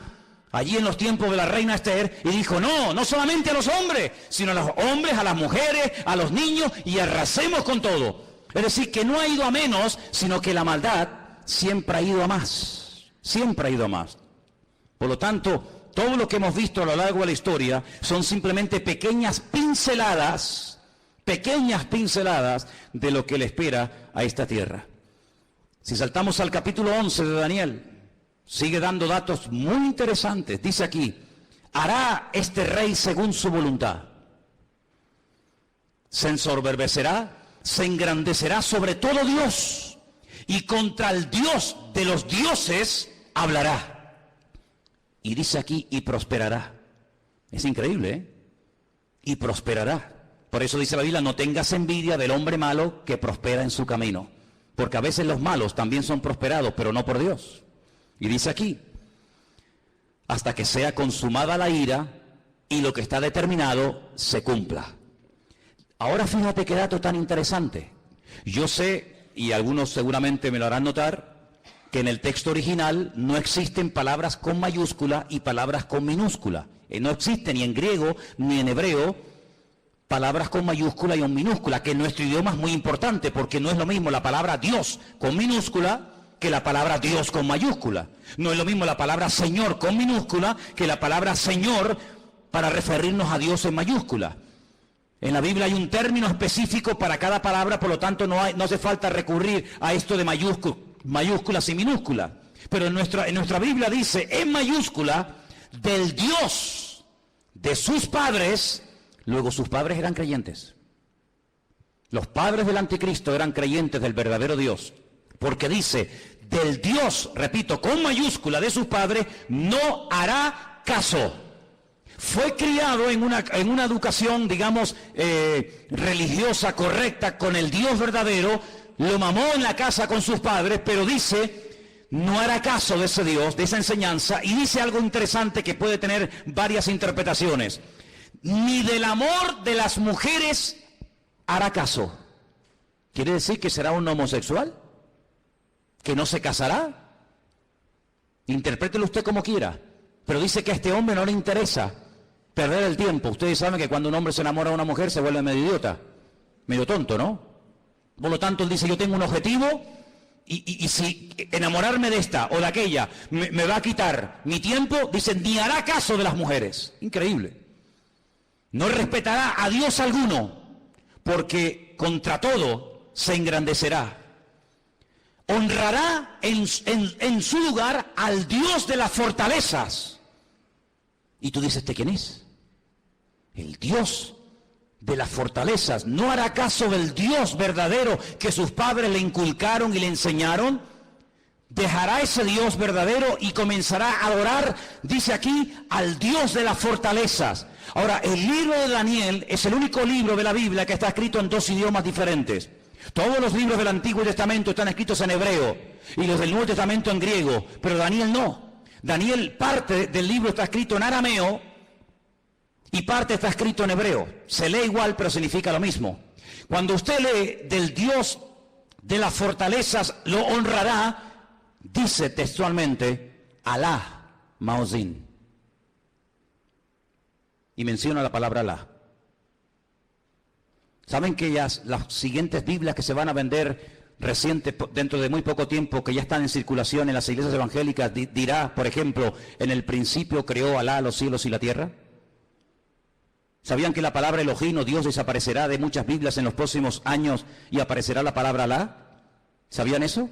allí en los tiempos de la reina Esther, y dijo, no solamente a los hombres, sino a los hombres, a las mujeres, a los niños, y arrasemos con todo. Es decir, que no ha ido a menos, sino que la maldad siempre ha ido a más, siempre ha ido a más. Por lo tanto, todo lo que hemos visto a lo largo de la historia son simplemente pequeñas pinceladas de lo que le espera a esta tierra. Si saltamos al capítulo 11 de Daniel, sigue dando datos muy interesantes. Dice aquí, hará este rey según su voluntad. Se ensoberbecerá, se engrandecerá sobre todo Dios, y contra el Dios de los dioses hablará. Y dice aquí, y prosperará. Es increíble, ¿eh? Y prosperará. Por eso dice la Biblia, no tengas envidia del hombre malo que prospera en su camino. Porque a veces los malos también son prosperados, pero no por Dios. Y dice aquí, hasta que sea consumada la ira y lo que está determinado se cumpla. Ahora fíjate qué dato tan interesante. Yo sé, y algunos seguramente me lo harán notar, que en el texto original no existen palabras con mayúscula y palabras con minúscula. No existe ni en griego ni en hebreo palabras con mayúscula y con minúscula, que en nuestro idioma es muy importante, porque no es lo mismo la palabra Dios con minúscula que la palabra Dios con mayúscula. No es lo mismo la palabra Señor con minúscula que la palabra Señor para referirnos a Dios en mayúscula. En la Biblia hay un término específico para cada palabra, por lo tanto no hace falta recurrir a esto de mayúsculas y minúsculas. Pero en nuestra Biblia dice en mayúscula, del Dios de sus padres. Luego sus padres eran creyentes. Los padres del anticristo eran creyentes del verdadero Dios. Porque dice, del Dios, repito, con mayúscula de sus padres, no hará caso. Fue criado en una educación, digamos, religiosa, correcta, con el Dios verdadero. Lo mamó en la casa con sus padres, pero dice, no hará caso de ese Dios, de esa enseñanza. Y dice algo interesante que puede tener varias interpretaciones. Ni del amor de las mujeres hará caso. ¿Quiere decir que será un homosexual? ¿Que no se casará? Interprételo usted como quiera. Pero dice que a este hombre no le interesa perder el tiempo. Ustedes saben que cuando un hombre se enamora de una mujer se vuelve medio idiota, medio tonto, ¿no? Por lo tanto, él dice, yo tengo un objetivo y si enamorarme de esta o de aquella me va a quitar mi tiempo, dice, ni hará caso de las mujeres. Increíble. No respetará a Dios alguno, porque contra todo se engrandecerá. Honrará en su lugar al Dios de las fortalezas. Y tú dices, ¿este quién es? El Dios de las fortalezas. No hará caso del Dios verdadero que sus padres le inculcaron y le enseñaron. Dejará ese Dios verdadero y comenzará a adorar, dice aquí, al Dios de las fortalezas. Ahora, el libro de Daniel es el único libro de la Biblia que está escrito en dos idiomas diferentes. Todos los libros del Antiguo Testamento están escritos en hebreo y los del Nuevo Testamento en griego, pero Daniel no. Daniel, parte del libro está escrito en arameo y parte está escrito en hebreo. Se lee igual, pero significa lo mismo. Cuando usted lee del Dios de las fortalezas lo honrará, dice textualmente Alá Maozín. Y menciona la palabra Alá. ¿Saben que las siguientes Biblias que se van a vender dentro de muy poco tiempo, que ya están en circulación en las iglesias evangélicas, dirá, por ejemplo, en el principio creó Alá los cielos y la tierra? ¿Sabían que la palabra Elohim o Dios desaparecerá de muchas Biblias en los próximos años y aparecerá la palabra Alá? ¿Sabían eso?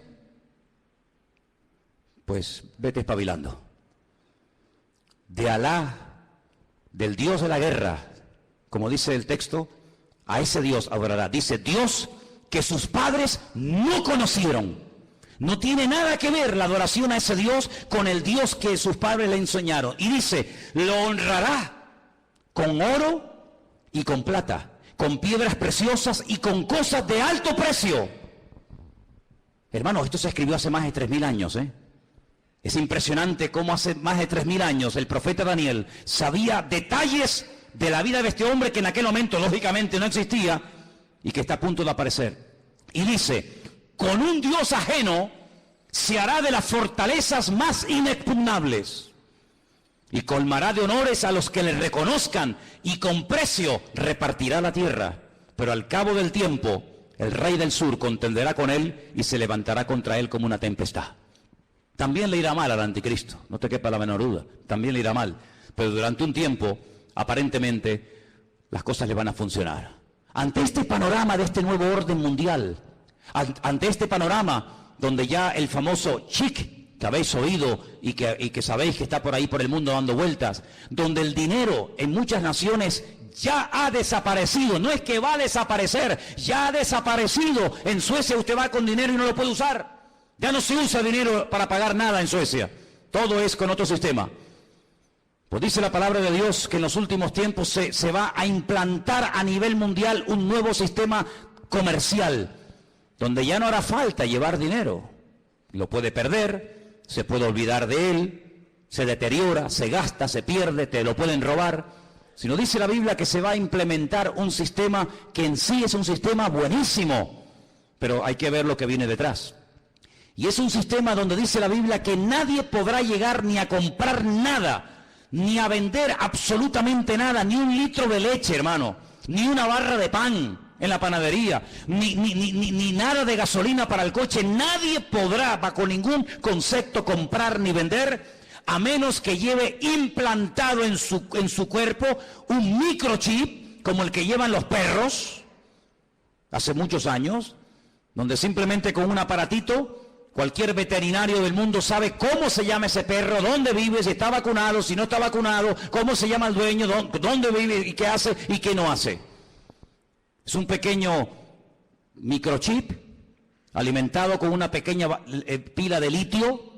Pues vete espabilando. De Alá, del Dios de la guerra, como dice el texto, a ese Dios adorará. Dice, Dios que sus padres no conocieron. No tiene nada que ver la adoración a ese Dios con el Dios que sus padres le enseñaron. Y dice, lo honrará con oro y con plata, con piedras preciosas y con cosas de alto precio. Hermanos, esto se escribió hace más de 3000 años, ¿eh? Es impresionante cómo hace más de 3000 años el profeta Daniel sabía detalles de la vida de este hombre que en aquel momento lógicamente no existía y que está a punto de aparecer. Y dice, con un Dios ajeno se hará de las fortalezas más inexpugnables y colmará de honores a los que le reconozcan y con precio repartirá la tierra. Pero al cabo del tiempo el rey del sur contenderá con él y se levantará contra él como una tempestad. También le irá mal al anticristo, no te quepa la menor duda, también le irá mal. Pero durante un tiempo, aparentemente, las cosas le van a funcionar. Ante este panorama de este nuevo orden mundial, ante este panorama donde ya el famoso chic que habéis oído y que sabéis que está por ahí por el mundo dando vueltas, donde el dinero en muchas naciones ya ha desaparecido, no es que va a desaparecer, ya ha desaparecido. En Suecia usted va con dinero y no lo puede usar. Ya no se usa dinero para pagar nada en Suecia. Todo es con otro sistema. Pues dice la palabra de Dios que en los últimos tiempos se va a implantar a nivel mundial un nuevo sistema comercial, donde ya no hará falta llevar dinero. Lo puede perder, se puede olvidar de él, se deteriora, se gasta, se pierde, te lo pueden robar. Sino dice la Biblia que se va a implementar un sistema que en sí es un sistema buenísimo, pero hay que ver lo que viene detrás. Y es un sistema donde dice la Biblia que nadie podrá llegar ni a comprar nada, ni a vender absolutamente nada, ni un litro de leche, hermano, ni una barra de pan en la panadería, ni nada de gasolina para el coche. Nadie podrá, bajo ningún concepto, comprar ni vender, a menos que lleve implantado en su cuerpo un microchip, como el que llevan los perros, hace muchos años, donde simplemente con un aparatito, cualquier veterinario del mundo sabe cómo se llama ese perro, dónde vive, si está vacunado, si no está vacunado, cómo se llama el dueño, dónde vive y qué hace y qué no hace. Es un pequeño microchip alimentado con una pequeña pila de litio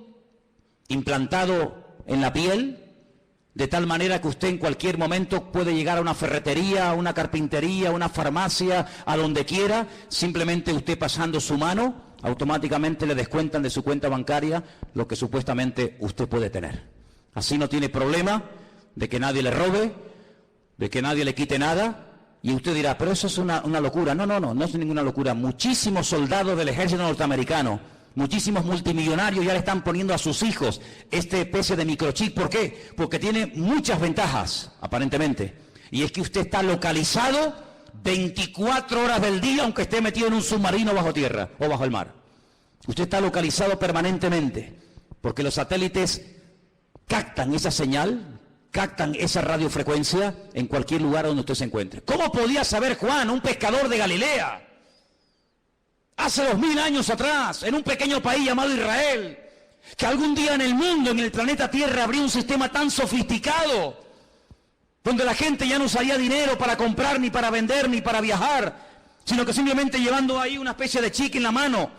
implantado en la piel, de tal manera que usted en cualquier momento puede llegar a una ferretería, a una carpintería, a una farmacia, a donde quiera, simplemente usted pasando su mano, automáticamente le descuentan de su cuenta bancaria lo que supuestamente usted puede tener. Así no tiene problema de que nadie le robe, de que nadie le quite nada. Y usted dirá, pero eso es una locura. No es ninguna locura. Muchísimos soldados del ejército norteamericano, muchísimos multimillonarios ya le están poniendo a sus hijos este especie de microchip. ¿Por qué? Porque tiene muchas ventajas, aparentemente. Y es que usted está localizado 24 horas del día, aunque esté metido en un submarino bajo tierra o bajo el mar. Usted está localizado permanentemente, porque los satélites captan esa señal, captan esa radiofrecuencia en cualquier lugar donde usted se encuentre. ¿Cómo podía saber Juan, un pescador de Galilea, hace 2000 años atrás, en un pequeño país llamado Israel, que algún día en el mundo, en el planeta Tierra, habría un sistema tan sofisticado, donde la gente ya no usaría dinero para comprar, ni para vender, ni para viajar, sino que simplemente llevando ahí una especie de chique en la mano,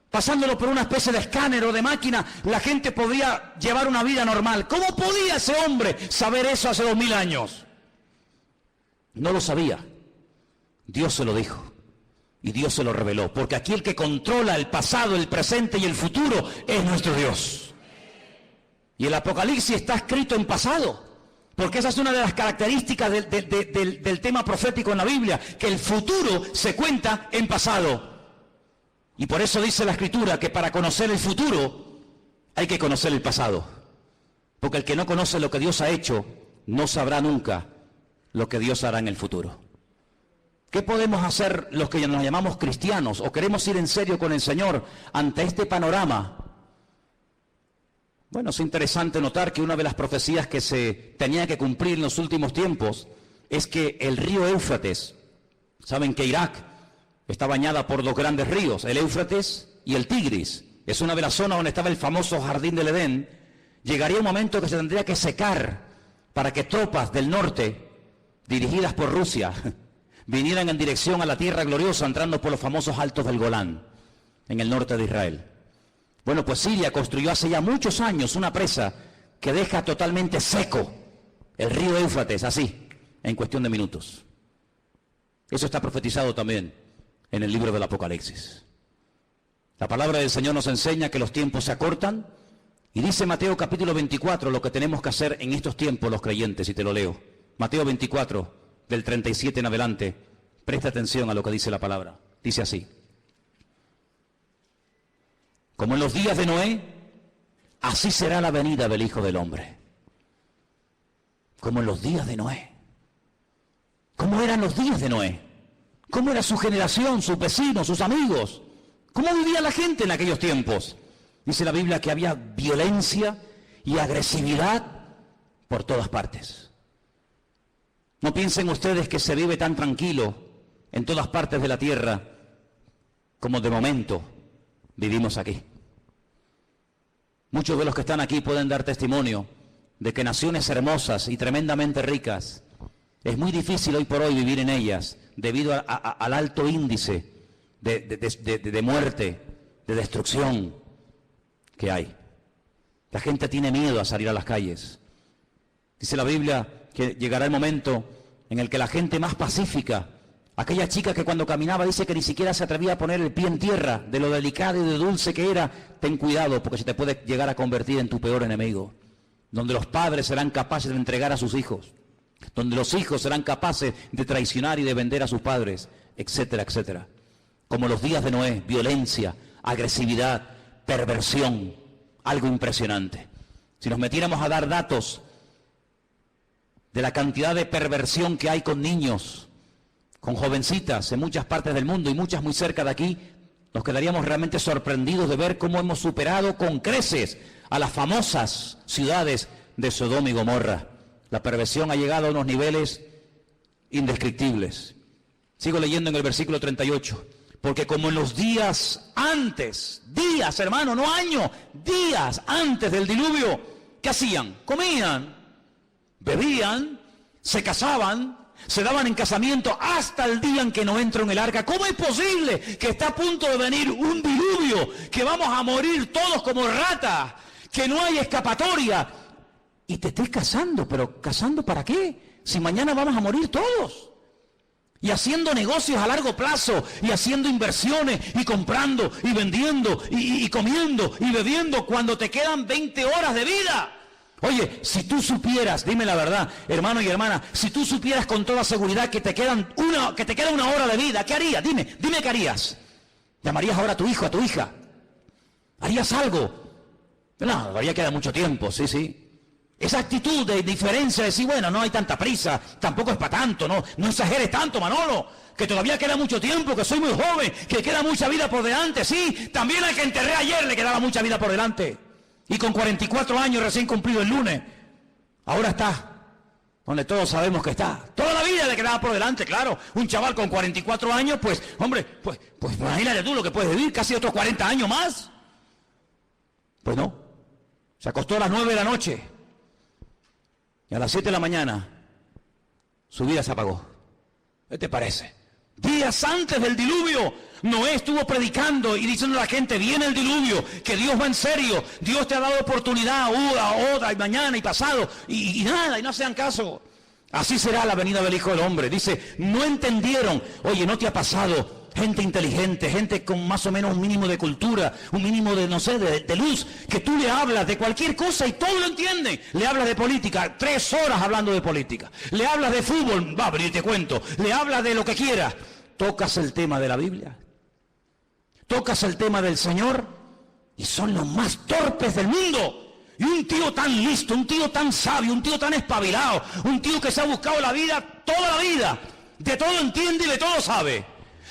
pasándolo por una especie de escáner o de máquina, la gente podría llevar una vida normal? ¿Cómo podía ese hombre saber eso hace 2000 años? No lo sabía. Dios se lo dijo. Y Dios se lo reveló. Porque aquí el que controla el pasado, el presente y el futuro es nuestro Dios. Y el Apocalipsis está escrito en pasado. Porque esa es una de las características del tema profético en la Biblia, que el futuro se cuenta en pasado. Y por eso dice la Escritura que para conocer el futuro hay que conocer el pasado. Porque el que no conoce lo que Dios ha hecho, no sabrá nunca lo que Dios hará en el futuro. ¿Qué podemos hacer los que nos llamamos cristianos o queremos ir en serio con el Señor ante este panorama? Bueno, es interesante notar que una de las profecías que se tenía que cumplir en los últimos tiempos es que el río Éufrates, saben que Irak está bañada por dos grandes ríos, el Éufrates y el Tigris. Es una de las zonas donde estaba el famoso Jardín del Edén. Llegaría un momento que se tendría que secar para que tropas del norte, dirigidas por Rusia, vinieran en dirección a la tierra gloriosa, entrando por los famosos Altos del Golán, en el norte de Israel. Bueno, pues Siria construyó hace ya muchos años una presa que deja totalmente seco el río Éufrates, así, en cuestión de minutos. Eso está profetizado también en el libro del Apocalipsis. La palabra del Señor nos enseña que los tiempos se acortan, y dice Mateo capítulo 24 lo que tenemos que hacer en estos tiempos los creyentes, y te lo leo. Mateo 24, del 37 en adelante, presta atención a lo que dice la palabra. Dice así: como en los días de Noé, así será la venida del Hijo del Hombre. Como en los días de Noé. ¿Cómo eran los días de Noé? ¿Cómo era su generación, sus vecinos, sus amigos? ¿Cómo vivía la gente en aquellos tiempos? Dice la Biblia que había violencia y agresividad por todas partes. No piensen ustedes que se vive tan tranquilo en todas partes de la tierra como de momento vivimos aquí. Muchos de los que están aquí pueden dar testimonio de que naciones hermosas y tremendamente ricas, es muy difícil hoy por hoy vivir en ellas debido al alto índice de muerte, de destrucción que hay. La gente tiene miedo a salir a las calles. Dice la Biblia que llegará el momento en el que la gente más pacífica, aquella chica que cuando caminaba dice que ni siquiera se atrevía a poner el pie en tierra, de lo delicado y de dulce que era, ten cuidado porque se te puede llegar a convertir en tu peor enemigo. Donde los padres serán capaces de entregar a sus hijos, donde los hijos serán capaces de traicionar y de vender a sus padres, etcétera, etcétera. Como los días de Noé, violencia, agresividad, perversión, algo impresionante. Si nos metiéramos a dar datos de la cantidad de perversión que hay con niños, con jovencitas en muchas partes del mundo y muchas muy cerca de aquí, nos quedaríamos realmente sorprendidos de ver cómo hemos superado con creces a las famosas ciudades de Sodoma y Gomorra. La perversión ha llegado a unos niveles indescriptibles. Sigo leyendo en el versículo 38. Porque como en los días antes, días hermano, no años, días antes del diluvio, ¿qué hacían? Comían, bebían, se casaban, se daban en casamiento hasta el día en que no entró en el arca. ¿Cómo es posible que está a punto de venir un diluvio, que vamos a morir todos como ratas, que no hay escapatoria? Y te estés casando, pero ¿casando para qué? Si mañana vamos a morir todos. Y haciendo negocios a largo plazo, y haciendo inversiones, y comprando, y vendiendo, y comiendo, y bebiendo, cuando te quedan 20 horas de vida. Oye, si tú supieras, dime la verdad, hermano y hermana, si tú supieras con toda seguridad que te queda una hora de vida, ¿qué harías? Dime qué harías. ¿Llamarías ahora a tu hijo, a tu hija? ¿Harías algo? No, todavía queda mucho tiempo, sí. Esa actitud de diferencia, de decir, bueno, no hay tanta prisa, tampoco es para tanto, no exageres tanto, Manolo, que todavía queda mucho tiempo, que soy muy joven, que queda mucha vida por delante. Sí, también al que enterré ayer le quedaba mucha vida por delante. Y con 44 años recién cumplido el lunes, ahora está donde todos sabemos que está. Toda la vida le quedaba por delante, claro. Un chaval con 44 años, pues, hombre, pues imagínate tú lo que puedes vivir, casi otros 40 años más. Pues no, se acostó a las 9 de la noche. Y a las 7 de la mañana, su vida se apagó. ¿Qué te parece? Días antes del diluvio, Noé estuvo predicando y diciendo a la gente, viene el diluvio, que Dios va en serio, Dios te ha dado oportunidad, otra, y mañana, y pasado, y nada, y no hacían caso. Así será la venida del Hijo del Hombre. Dice, no entendieron. Oye, ¿no te ha pasado? Gente inteligente, gente con más o menos un mínimo de cultura, un mínimo de, no sé, de luz, que tú le hablas de cualquier cosa y todo lo entienden. Le hablas de política, 3 horas hablando de política. Le hablas de fútbol, va, pero yo te cuento. Le hablas de lo que quieras. Tocas el tema de la Biblia, tocas el tema del Señor y son los más torpes del mundo. Y un tío tan listo, un tío tan sabio, un tío tan espabilado, un tío que se ha buscado la vida, toda la vida, de todo entiende y de todo sabe.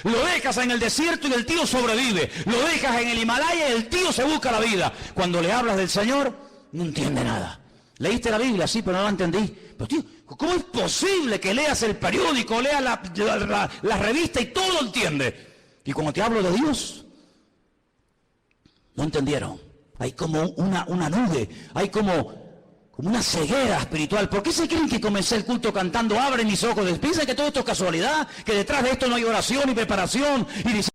Lo dejas en el desierto y el tío sobrevive. Lo dejas en el Himalaya y el tío se busca la vida. Cuando le hablas del Señor, no entiende nada. ¿Leíste la Biblia? Sí, pero no la entendí. Pero tío, ¿cómo es posible que leas el periódico, leas la revista y todo lo entiende? Y cuando te hablo de Dios, no entendieron. Hay como una nube, hay como una ceguera espiritual. ¿Por qué se creen que comencé el culto cantando abre mis ojos? Piensan que todo esto es casualidad, que detrás de esto no hay oración y preparación y dice...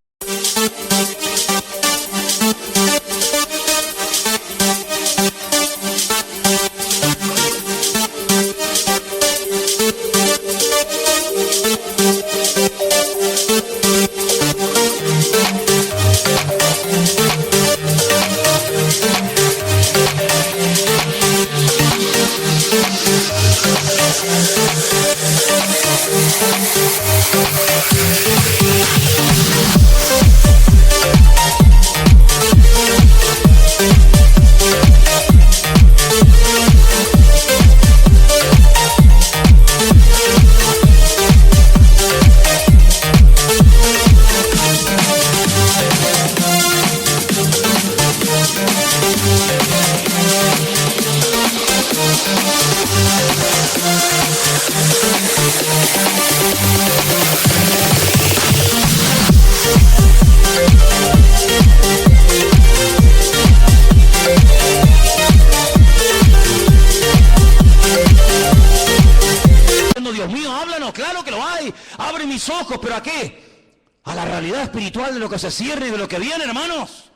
Dios mío, háblanos, claro que lo hay, abre mis ojos, ¿pero a qué? A la realidad espiritual de lo que se cierne y de lo que viene, hermanos.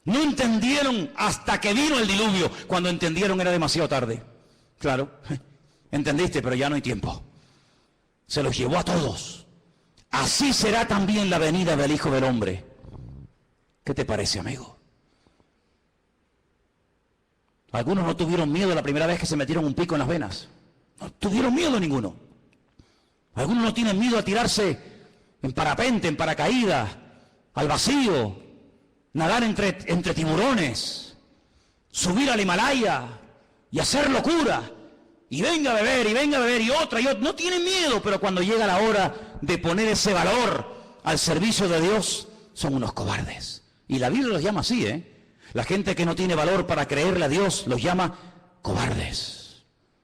No entendieron hasta que vino el diluvio. Cuando entendieron era demasiado tarde. Claro, entendiste, pero ya no hay tiempo. Se los llevó a todos. Así será también la venida del Hijo del Hombre. ¿Qué te parece, amigo? Algunos no tuvieron miedo la primera vez que se metieron un pico en las venas. No tuvieron miedo ninguno. Algunos no tienen miedo a tirarse en parapente, en paracaídas, al vacío, nadar entre tiburones, subir al Himalaya y hacer locura. Y venga a beber, y otra. No tienen miedo, pero cuando llega la hora de poner ese valor al servicio de Dios, son unos cobardes. Y la Biblia los llama así, ¿eh? La gente que no tiene valor para creerle a Dios los llama cobardes.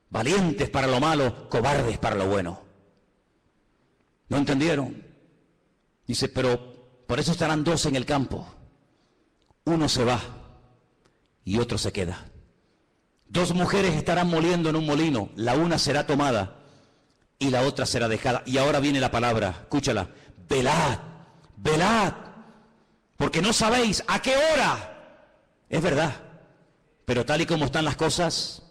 Valientes para lo malo, cobardes para lo bueno. ¿No entendieron? Dice, pero por eso estarán dos en el campo. Uno se va y otro se queda. Dos mujeres estarán moliendo en un molino. La una será tomada y la otra será dejada. Y ahora viene la palabra, escúchala. Velad, velad, porque no sabéis a qué hora. Es verdad, pero tal y como están las cosas,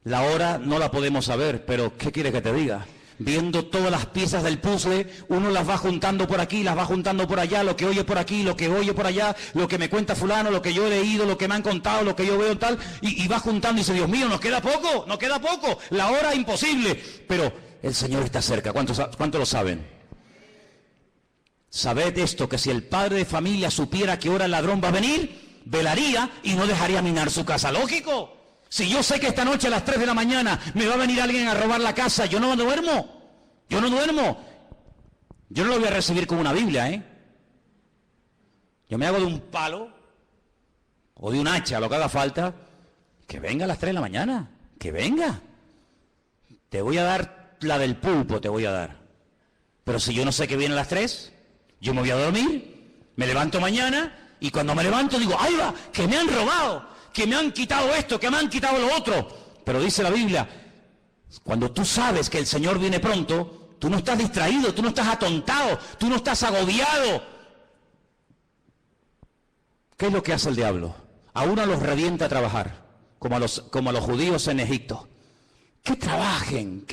la hora no la podemos saber, pero ¿qué quiere que te diga? Viendo todas las piezas del puzzle, uno las va juntando por aquí, las va juntando por allá, lo que oye por aquí, lo que oye por allá, lo que me cuenta fulano, lo que yo he leído, lo que me han contado, lo que yo veo tal, y va juntando y dice, Dios mío, nos queda poco, la hora imposible, pero el Señor está cerca. ¿Cuántos lo saben? Sabed esto, que si el padre de familia supiera que hora el ladrón va a venir, velaría y no dejaría minar su casa. Lógico. Si yo sé que esta noche a las 3 de la mañana me va a venir alguien a robar la casa, yo no duermo. Yo no lo voy a recibir con una Biblia, ¿eh? Yo me hago de un palo o de un hacha, lo que haga falta. Que venga a las 3 de la mañana. Que venga. Te voy a dar la del pulpo, te voy a dar. Pero si yo no sé que viene a las 3, yo me voy a dormir, me levanto mañana. Y cuando me levanto digo, ¡ay va! Que me han robado, que me han quitado esto, que me han quitado lo otro. Pero dice la Biblia, cuando tú sabes que el Señor viene pronto, tú no estás distraído, tú no estás atontado, tú no estás agobiado. ¿Qué es lo que hace el diablo? A uno los revienta a trabajar, como a los judíos en Egipto. Que trabajen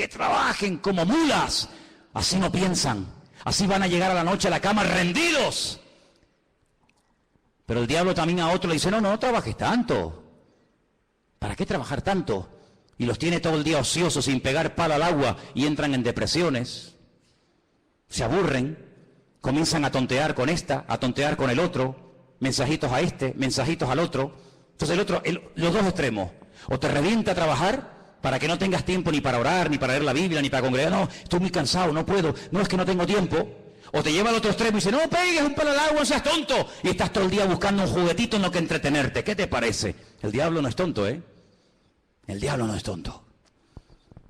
como mulas. Así no piensan, así van a llegar a la noche a la cama rendidos. Pero el diablo también a otro le dice, no trabajes tanto. ¿Para qué trabajar tanto? Y los tiene todo el día ociosos, sin pegar palo al agua, y entran en depresiones. Se aburren, comienzan a tontear con esta, a tontear con el otro, mensajitos a este, mensajitos al otro. Entonces los dos extremos. O te revienta a trabajar para que no tengas tiempo ni para orar, ni para leer la Biblia, ni para congregar. No, estoy muy cansado, no puedo. No, es que no tengo tiempo. O te lleva al otro extremo y dice, no pegues un palo al agua, no seas tonto. Y estás todo el día buscando un juguetito en lo que entretenerte. ¿Qué te parece? El diablo no es tonto, ¿eh? El diablo no es tonto.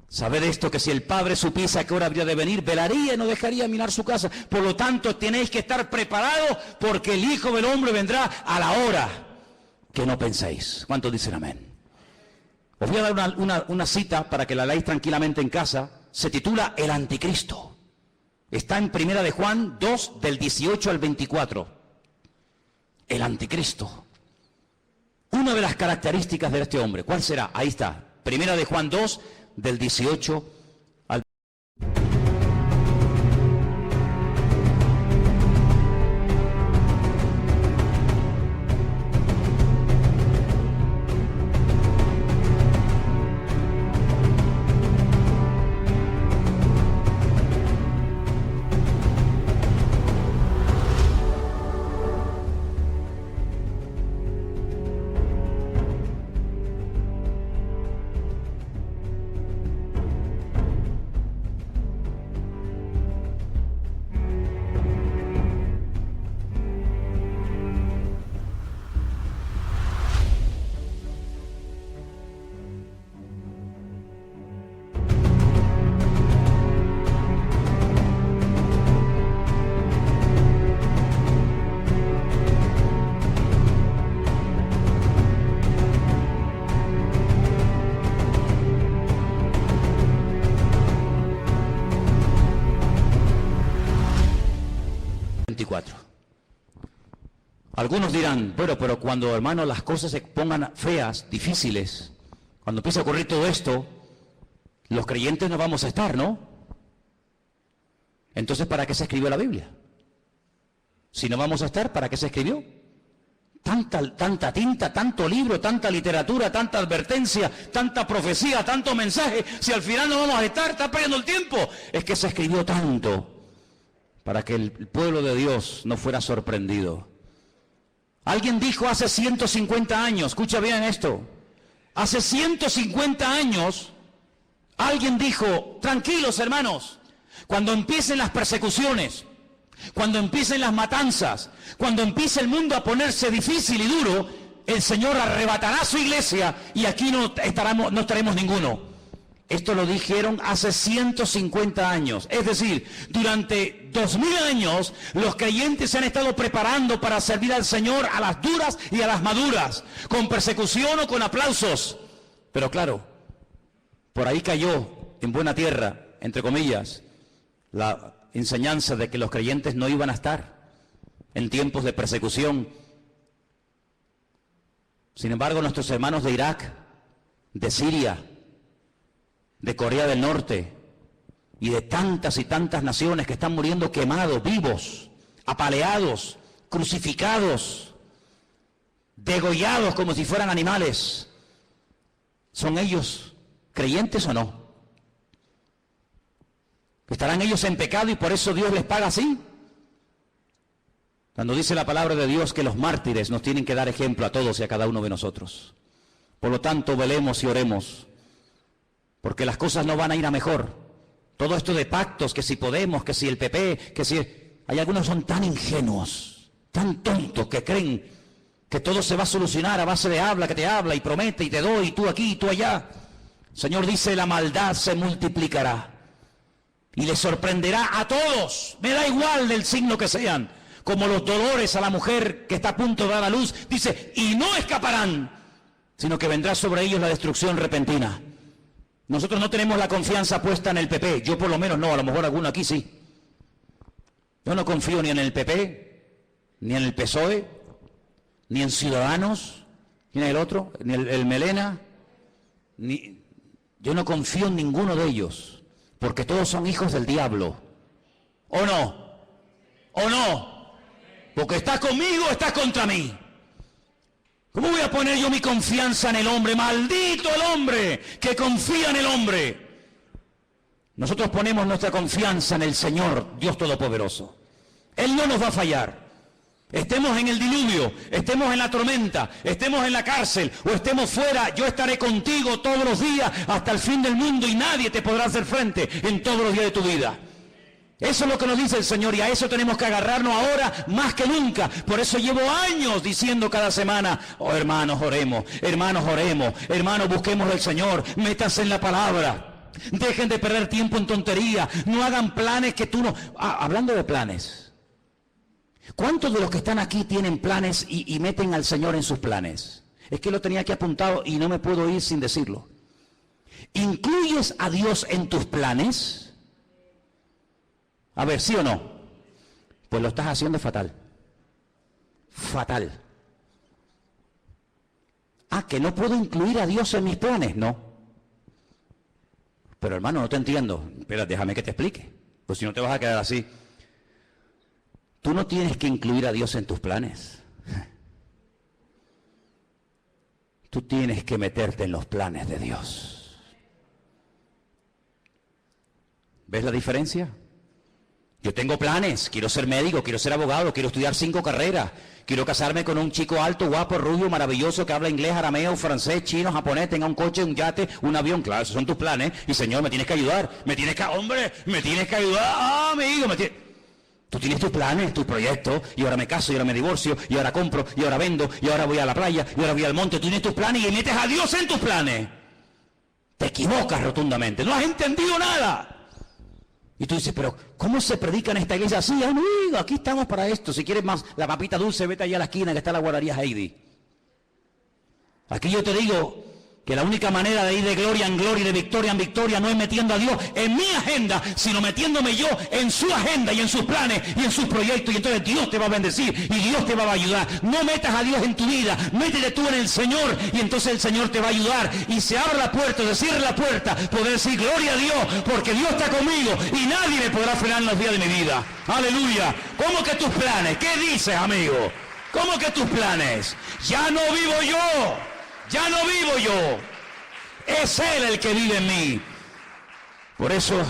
Sabed esto, que si el padre supiese a qué hora habría de venir, velaría y no dejaría minar su casa. Por lo tanto, tenéis que estar preparados, porque el Hijo del Hombre vendrá a la hora que no penséis. ¿Cuántos dicen amén? Os voy a dar una cita para que la leáis tranquilamente en casa. Se titula El Anticristo. Está en Primera de Juan 2, del 18 al 24. El Anticristo. Una de las características de este hombre, ¿cuál será? Ahí está. Primera de Juan 2, del 18 al 24. 24. Algunos dirán, bueno, pero cuando, hermano, las cosas se pongan feas, difíciles, cuando empiece a ocurrir todo esto, los creyentes no vamos a estar, ¿no? Entonces, ¿para qué se escribió la Biblia? Si no vamos a estar, ¿para qué se escribió? Tanta tinta, tanto libro, tanta literatura, tanta advertencia, tanta profecía, tanto mensaje. Si al final no vamos a estar, está perdiendo el tiempo. Es que se escribió tanto para que el pueblo de Dios no fuera sorprendido. Alguien dijo hace 150 años, escucha bien esto, hace 150 años, alguien dijo, tranquilos hermanos, cuando empiecen las persecuciones, cuando empiecen las matanzas, cuando empiece el mundo a ponerse difícil y duro, el Señor arrebatará su iglesia y aquí no estaremos ninguno. Esto lo dijeron hace 150 años. Es decir, durante 2000 años los creyentes se han estado preparando para servir al Señor a las duras y a las maduras, con persecución o con aplausos. Pero claro, por ahí cayó en buena tierra, entre comillas, la enseñanza de que los creyentes no iban a estar en tiempos de persecución. Sin embargo, nuestros hermanos de Irak, de Siria, de Corea del Norte y de tantas y tantas naciones que están muriendo quemados, vivos, apaleados, crucificados, degollados como si fueran animales, ¿son ellos creyentes o no? ¿Estarán ellos en pecado y por eso Dios les paga así? Cuando dice la palabra de Dios que los mártires nos tienen que dar ejemplo a todos y a cada uno de nosotros. Por lo tanto, velemos y oremos, porque las cosas no van a ir a mejor. Todo esto de pactos, que si Podemos, que si el PP, que si... Hay algunos que son tan ingenuos, tan tontos, que creen que todo se va a solucionar a base de habla, que te habla y promete y te doy, y tú aquí y tú allá. El Señor dice, la maldad se multiplicará y le sorprenderá a todos, me da igual del signo que sean, como los dolores a la mujer que está a punto de dar a luz, dice, y no escaparán, sino que vendrá sobre ellos la destrucción repentina. Nosotros no tenemos la confianza puesta en el PP, yo por lo menos no, a lo mejor alguno aquí sí. Yo no confío ni en el PP, ni en el PSOE, ni en Ciudadanos, ni en el otro, ni el Melena, yo no confío en ninguno de ellos, porque todos son hijos del diablo. ¿O no? ¿O no? Porque estás conmigo o estás contra mí. ¿Cómo voy a poner yo mi confianza en el hombre? ¡Maldito el hombre que confía en el hombre! Nosotros ponemos nuestra confianza en el Señor, Dios Todopoderoso. Él no nos va a fallar. Estemos en el diluvio, estemos en la tormenta, estemos en la cárcel o estemos fuera, yo estaré contigo todos los días hasta el fin del mundo y nadie te podrá hacer frente en todos los días de tu vida. Eso es lo que nos dice el Señor y a eso tenemos que agarrarnos ahora más que nunca. Por eso llevo años diciendo cada semana, oh hermanos oremos, hermanos busquemos al Señor, métanse en la palabra. Dejen de perder tiempo en tontería, no hagan planes que tú no... hablando de planes, ¿cuántos de los que están aquí tienen planes y meten al Señor en sus planes? Es que lo tenía aquí apuntado y no me puedo ir sin decirlo. ¿Incluyes a Dios en tus planes? A ver, ¿sí o no? Pues lo estás haciendo fatal. Fatal. ¿Que no puedo incluir a Dios en mis planes? No. Pero hermano, no te entiendo. Espera, déjame que te explique. Pues si no te vas a quedar así. Tú no tienes que incluir a Dios en tus planes. Tú tienes que meterte en los planes de Dios. ¿Ves la diferencia? Yo tengo planes, quiero ser médico, quiero ser abogado, quiero estudiar 5 carreras, quiero casarme con un chico alto, guapo, rubio, maravilloso, que habla inglés, arameo, francés, chino, japonés, tenga un coche, un yate, un avión. Claro, esos son tus planes. Y Señor, me tienes que ayudar, me tienes que ayudar, amigo, Tú tienes tus planes, tus proyectos, y ahora me caso, y ahora me divorcio, y ahora compro, y ahora vendo, y ahora voy a la playa, y ahora voy al monte. Tú tienes tus planes y metes a Dios en tus planes. Te equivocas rotundamente, no has entendido nada. Y tú dices, pero ¿cómo se predica en esta iglesia? Sí, amigo, aquí estamos para esto. Si quieres más la papita dulce, vete allá a la esquina que está la guardería Heidi. Aquí yo te digo, que la única manera de ir de gloria en gloria y de victoria en victoria no es metiendo a Dios en mi agenda, sino metiéndome yo en su agenda y en sus planes y en sus proyectos, y entonces Dios te va a bendecir y Dios te va a ayudar. No metas a Dios en tu vida, métete tú en el Señor y entonces el Señor te va a ayudar, y se abre la puerta, se cierra la puerta, poder decir gloria a Dios, porque Dios está conmigo y nadie me podrá frenar en los días de mi vida. Aleluya. ¿Cómo que tus planes? ¿Qué dices, amigo? ¿Cómo que tus planes? Ya no vivo yo. Ya no vivo yo, es Él el que vive en mí. Por eso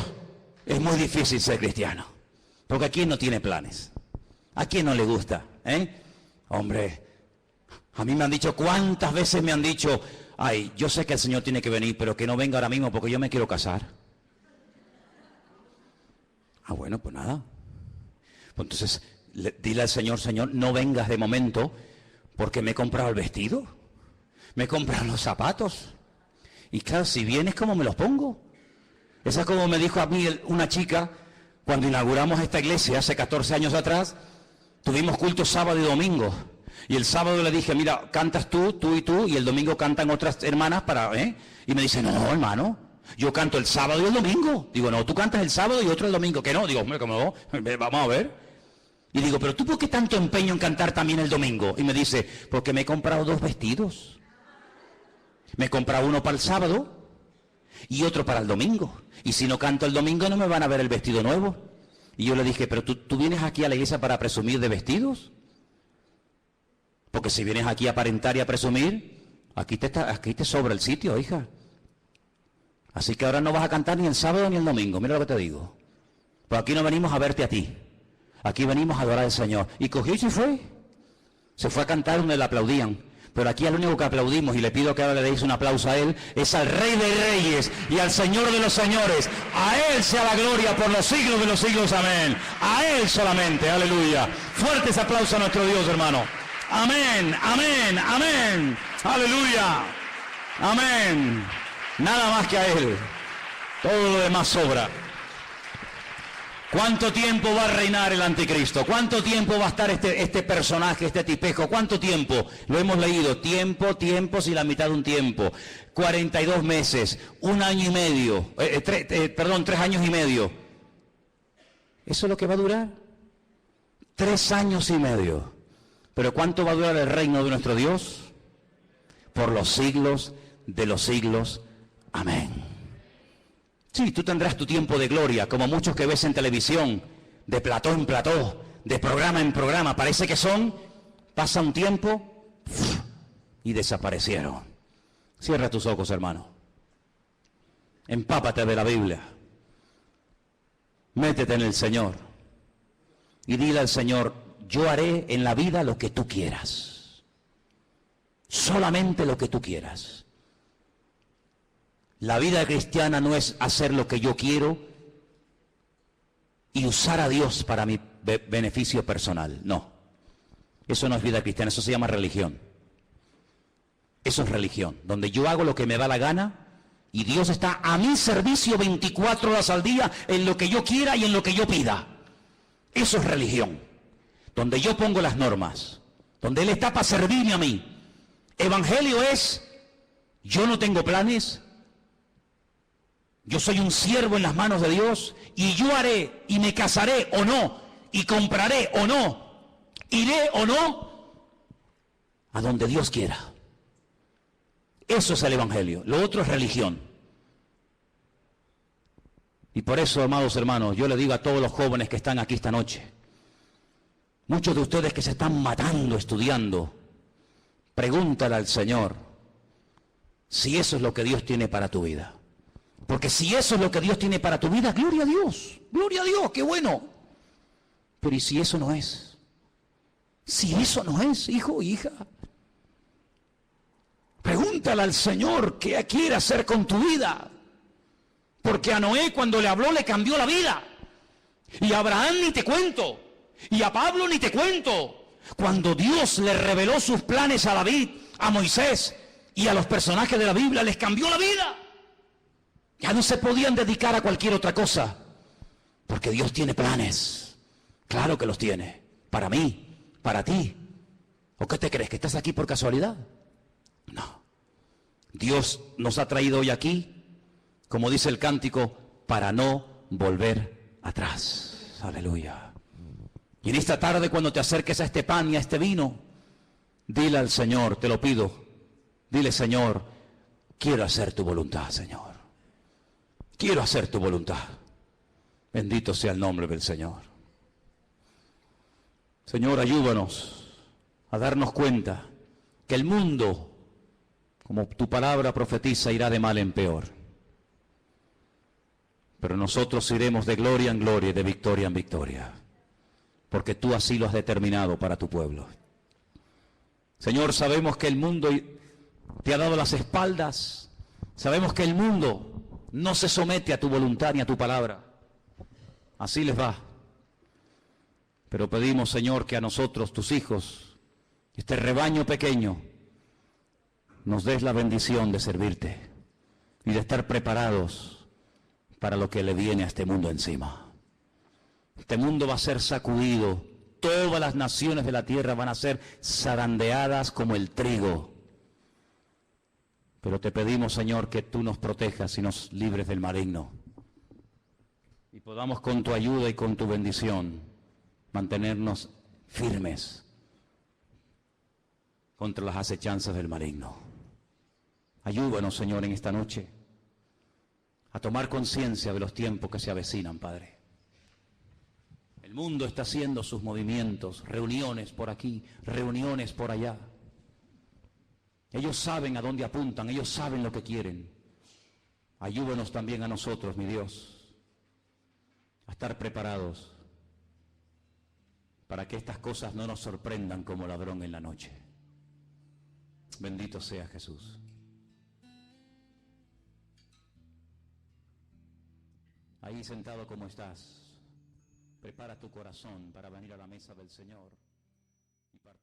es muy difícil ser cristiano, porque ¿a quién no tiene planes? ¿A quién no le gusta? Hombre, a mí me han dicho, ¿cuántas veces me han dicho, ay, yo sé que el Señor tiene que venir, pero que no venga ahora mismo porque yo me quiero casar? Ah, bueno, pues nada. Pues entonces, dile al Señor, Señor, no vengas de momento porque me he comprado el vestido. Me compran los zapatos. Y claro, si vienes, ¿cómo me los pongo? Esa es como me dijo a mí una chica cuando inauguramos esta iglesia hace 14 años atrás. Tuvimos culto sábado y domingo. Y el sábado le dije, mira, cantas tú y tú, y el domingo cantan otras hermanas Y me dice, no, hermano, yo canto el sábado y el domingo. Digo, no, tú cantas el sábado y otro el domingo. Que no, digo, hombre, ¿cómo no? Vamos a ver. Y digo, pero ¿tú por qué tanto empeño en cantar también el domingo? Y me dice, porque me he comprado 2 vestidos. Me he comprado uno para el sábado y otro para el domingo. Y si no canto el domingo no me van a ver el vestido nuevo. Y yo le dije, pero ¿tú vienes aquí a la iglesia para presumir de vestidos? Porque si vienes aquí a aparentar y a presumir, aquí te sobra el sitio, hija. Así que ahora no vas a cantar ni el sábado ni el domingo. Mira lo que te digo. Pues aquí no venimos a verte a ti. Aquí venimos a adorar al Señor. Y cogió y se fue. Se fue a cantar donde le aplaudían. Pero aquí al único que aplaudimos, y le pido que ahora le deis un aplauso a Él, es al Rey de Reyes y al Señor de los Señores. A Él sea la gloria por los siglos de los siglos. Amén. A Él solamente. Aleluya. Fuertes aplausos a nuestro Dios, hermano. Amén, amén, amén. Aleluya. Amén. Nada más que a Él. Todo lo demás sobra. ¿Cuánto tiempo va a reinar el anticristo? ¿Cuánto tiempo va a estar este personaje, este tipejo? ¿Cuánto tiempo? Lo hemos leído. Tiempos y la mitad de un tiempo. 42 meses, 1 año y medio, 3 años y medio. ¿Eso es lo que va a durar? 3 años y medio. ¿Pero cuánto va a durar el reino de nuestro Dios? Por los siglos de los siglos. Amén. Sí, tú tendrás tu tiempo de gloria, como muchos que ves en televisión, de plató en plató, de programa en programa. Parece que pasa un tiempo y desaparecieron. Cierra tus ojos, hermano. Empápate de la Biblia. Métete en el Señor. Y dile al Señor, yo haré en la vida lo que tú quieras. Solamente lo que tú quieras. La vida cristiana no es hacer lo que yo quiero y usar a Dios para mi beneficio personal. No. Eso no es vida cristiana, eso se llama religión. Eso es religión, donde yo hago lo que me da la gana y Dios está a mi servicio 24 horas al día en lo que yo quiera y en lo que yo pida. Eso es religión, donde yo pongo las normas, donde Él está para servirme a mí. Evangelio es, yo no tengo planes. Yo soy un siervo en las manos de Dios y yo haré y me casaré o no, y compraré o no, iré o no, a donde Dios quiera. Eso es el Evangelio. Lo otro es religión. Y por eso, amados hermanos, yo le digo a todos los jóvenes que están aquí esta noche, muchos de ustedes que se están matando estudiando, pregúntale al Señor si eso es lo que Dios tiene para tu vida. Porque si eso es lo que Dios tiene para tu vida, gloria a Dios, qué bueno. Pero ¿y si eso no es? Si eso no es, hijo o hija, pregúntale al Señor qué quiere hacer con tu vida. Porque a Noé cuando le habló le cambió la vida. Y a Abraham ni te cuento. Y a Pablo ni te cuento. Cuando Dios le reveló sus planes a David, a Moisés y a los personajes de la Biblia, les cambió la vida. Ya no se podían dedicar a cualquier otra cosa, porque Dios tiene planes. Claro que los tiene, para mí, para ti. ¿O qué te crees, que estás aquí por casualidad? No. Dios nos ha traído hoy aquí, como dice el cántico, para no volver atrás. Aleluya. Y en esta tarde, cuando te acerques a este pan y a este vino, dile al Señor, te lo pido, dile: Señor, quiero hacer tu voluntad, Señor. Quiero hacer tu voluntad. Bendito sea el nombre del Señor. Señor, ayúdanos a darnos cuenta que el mundo, como tu palabra profetiza, irá de mal en peor. Pero nosotros iremos de gloria en gloria y de victoria en victoria, porque tú así lo has determinado para tu pueblo. Señor, sabemos que el mundo te ha dado las espaldas, sabemos que el mundo no se somete a tu voluntad ni a tu palabra. Así les va. Pero pedimos, Señor, que a nosotros, tus hijos, este rebaño pequeño, nos des la bendición de servirte y de estar preparados para lo que le viene a este mundo encima. Este mundo va a ser sacudido, todas las naciones de la tierra van a ser zarandeadas como el trigo. Pero te pedimos, Señor, que tú nos protejas y nos libres del maligno. Y podamos con tu ayuda y con tu bendición mantenernos firmes contra las acechanzas del maligno. Ayúdanos, Señor, en esta noche a tomar conciencia de los tiempos que se avecinan, Padre. El mundo está haciendo sus movimientos, reuniones por aquí, reuniones por allá. Ellos saben a dónde apuntan, ellos saben lo que quieren. Ayúdanos también a nosotros, mi Dios, a estar preparados para que estas cosas no nos sorprendan como ladrón en la noche. Bendito sea Jesús. Ahí sentado como estás, prepara tu corazón para venir a la mesa del Señor y participar.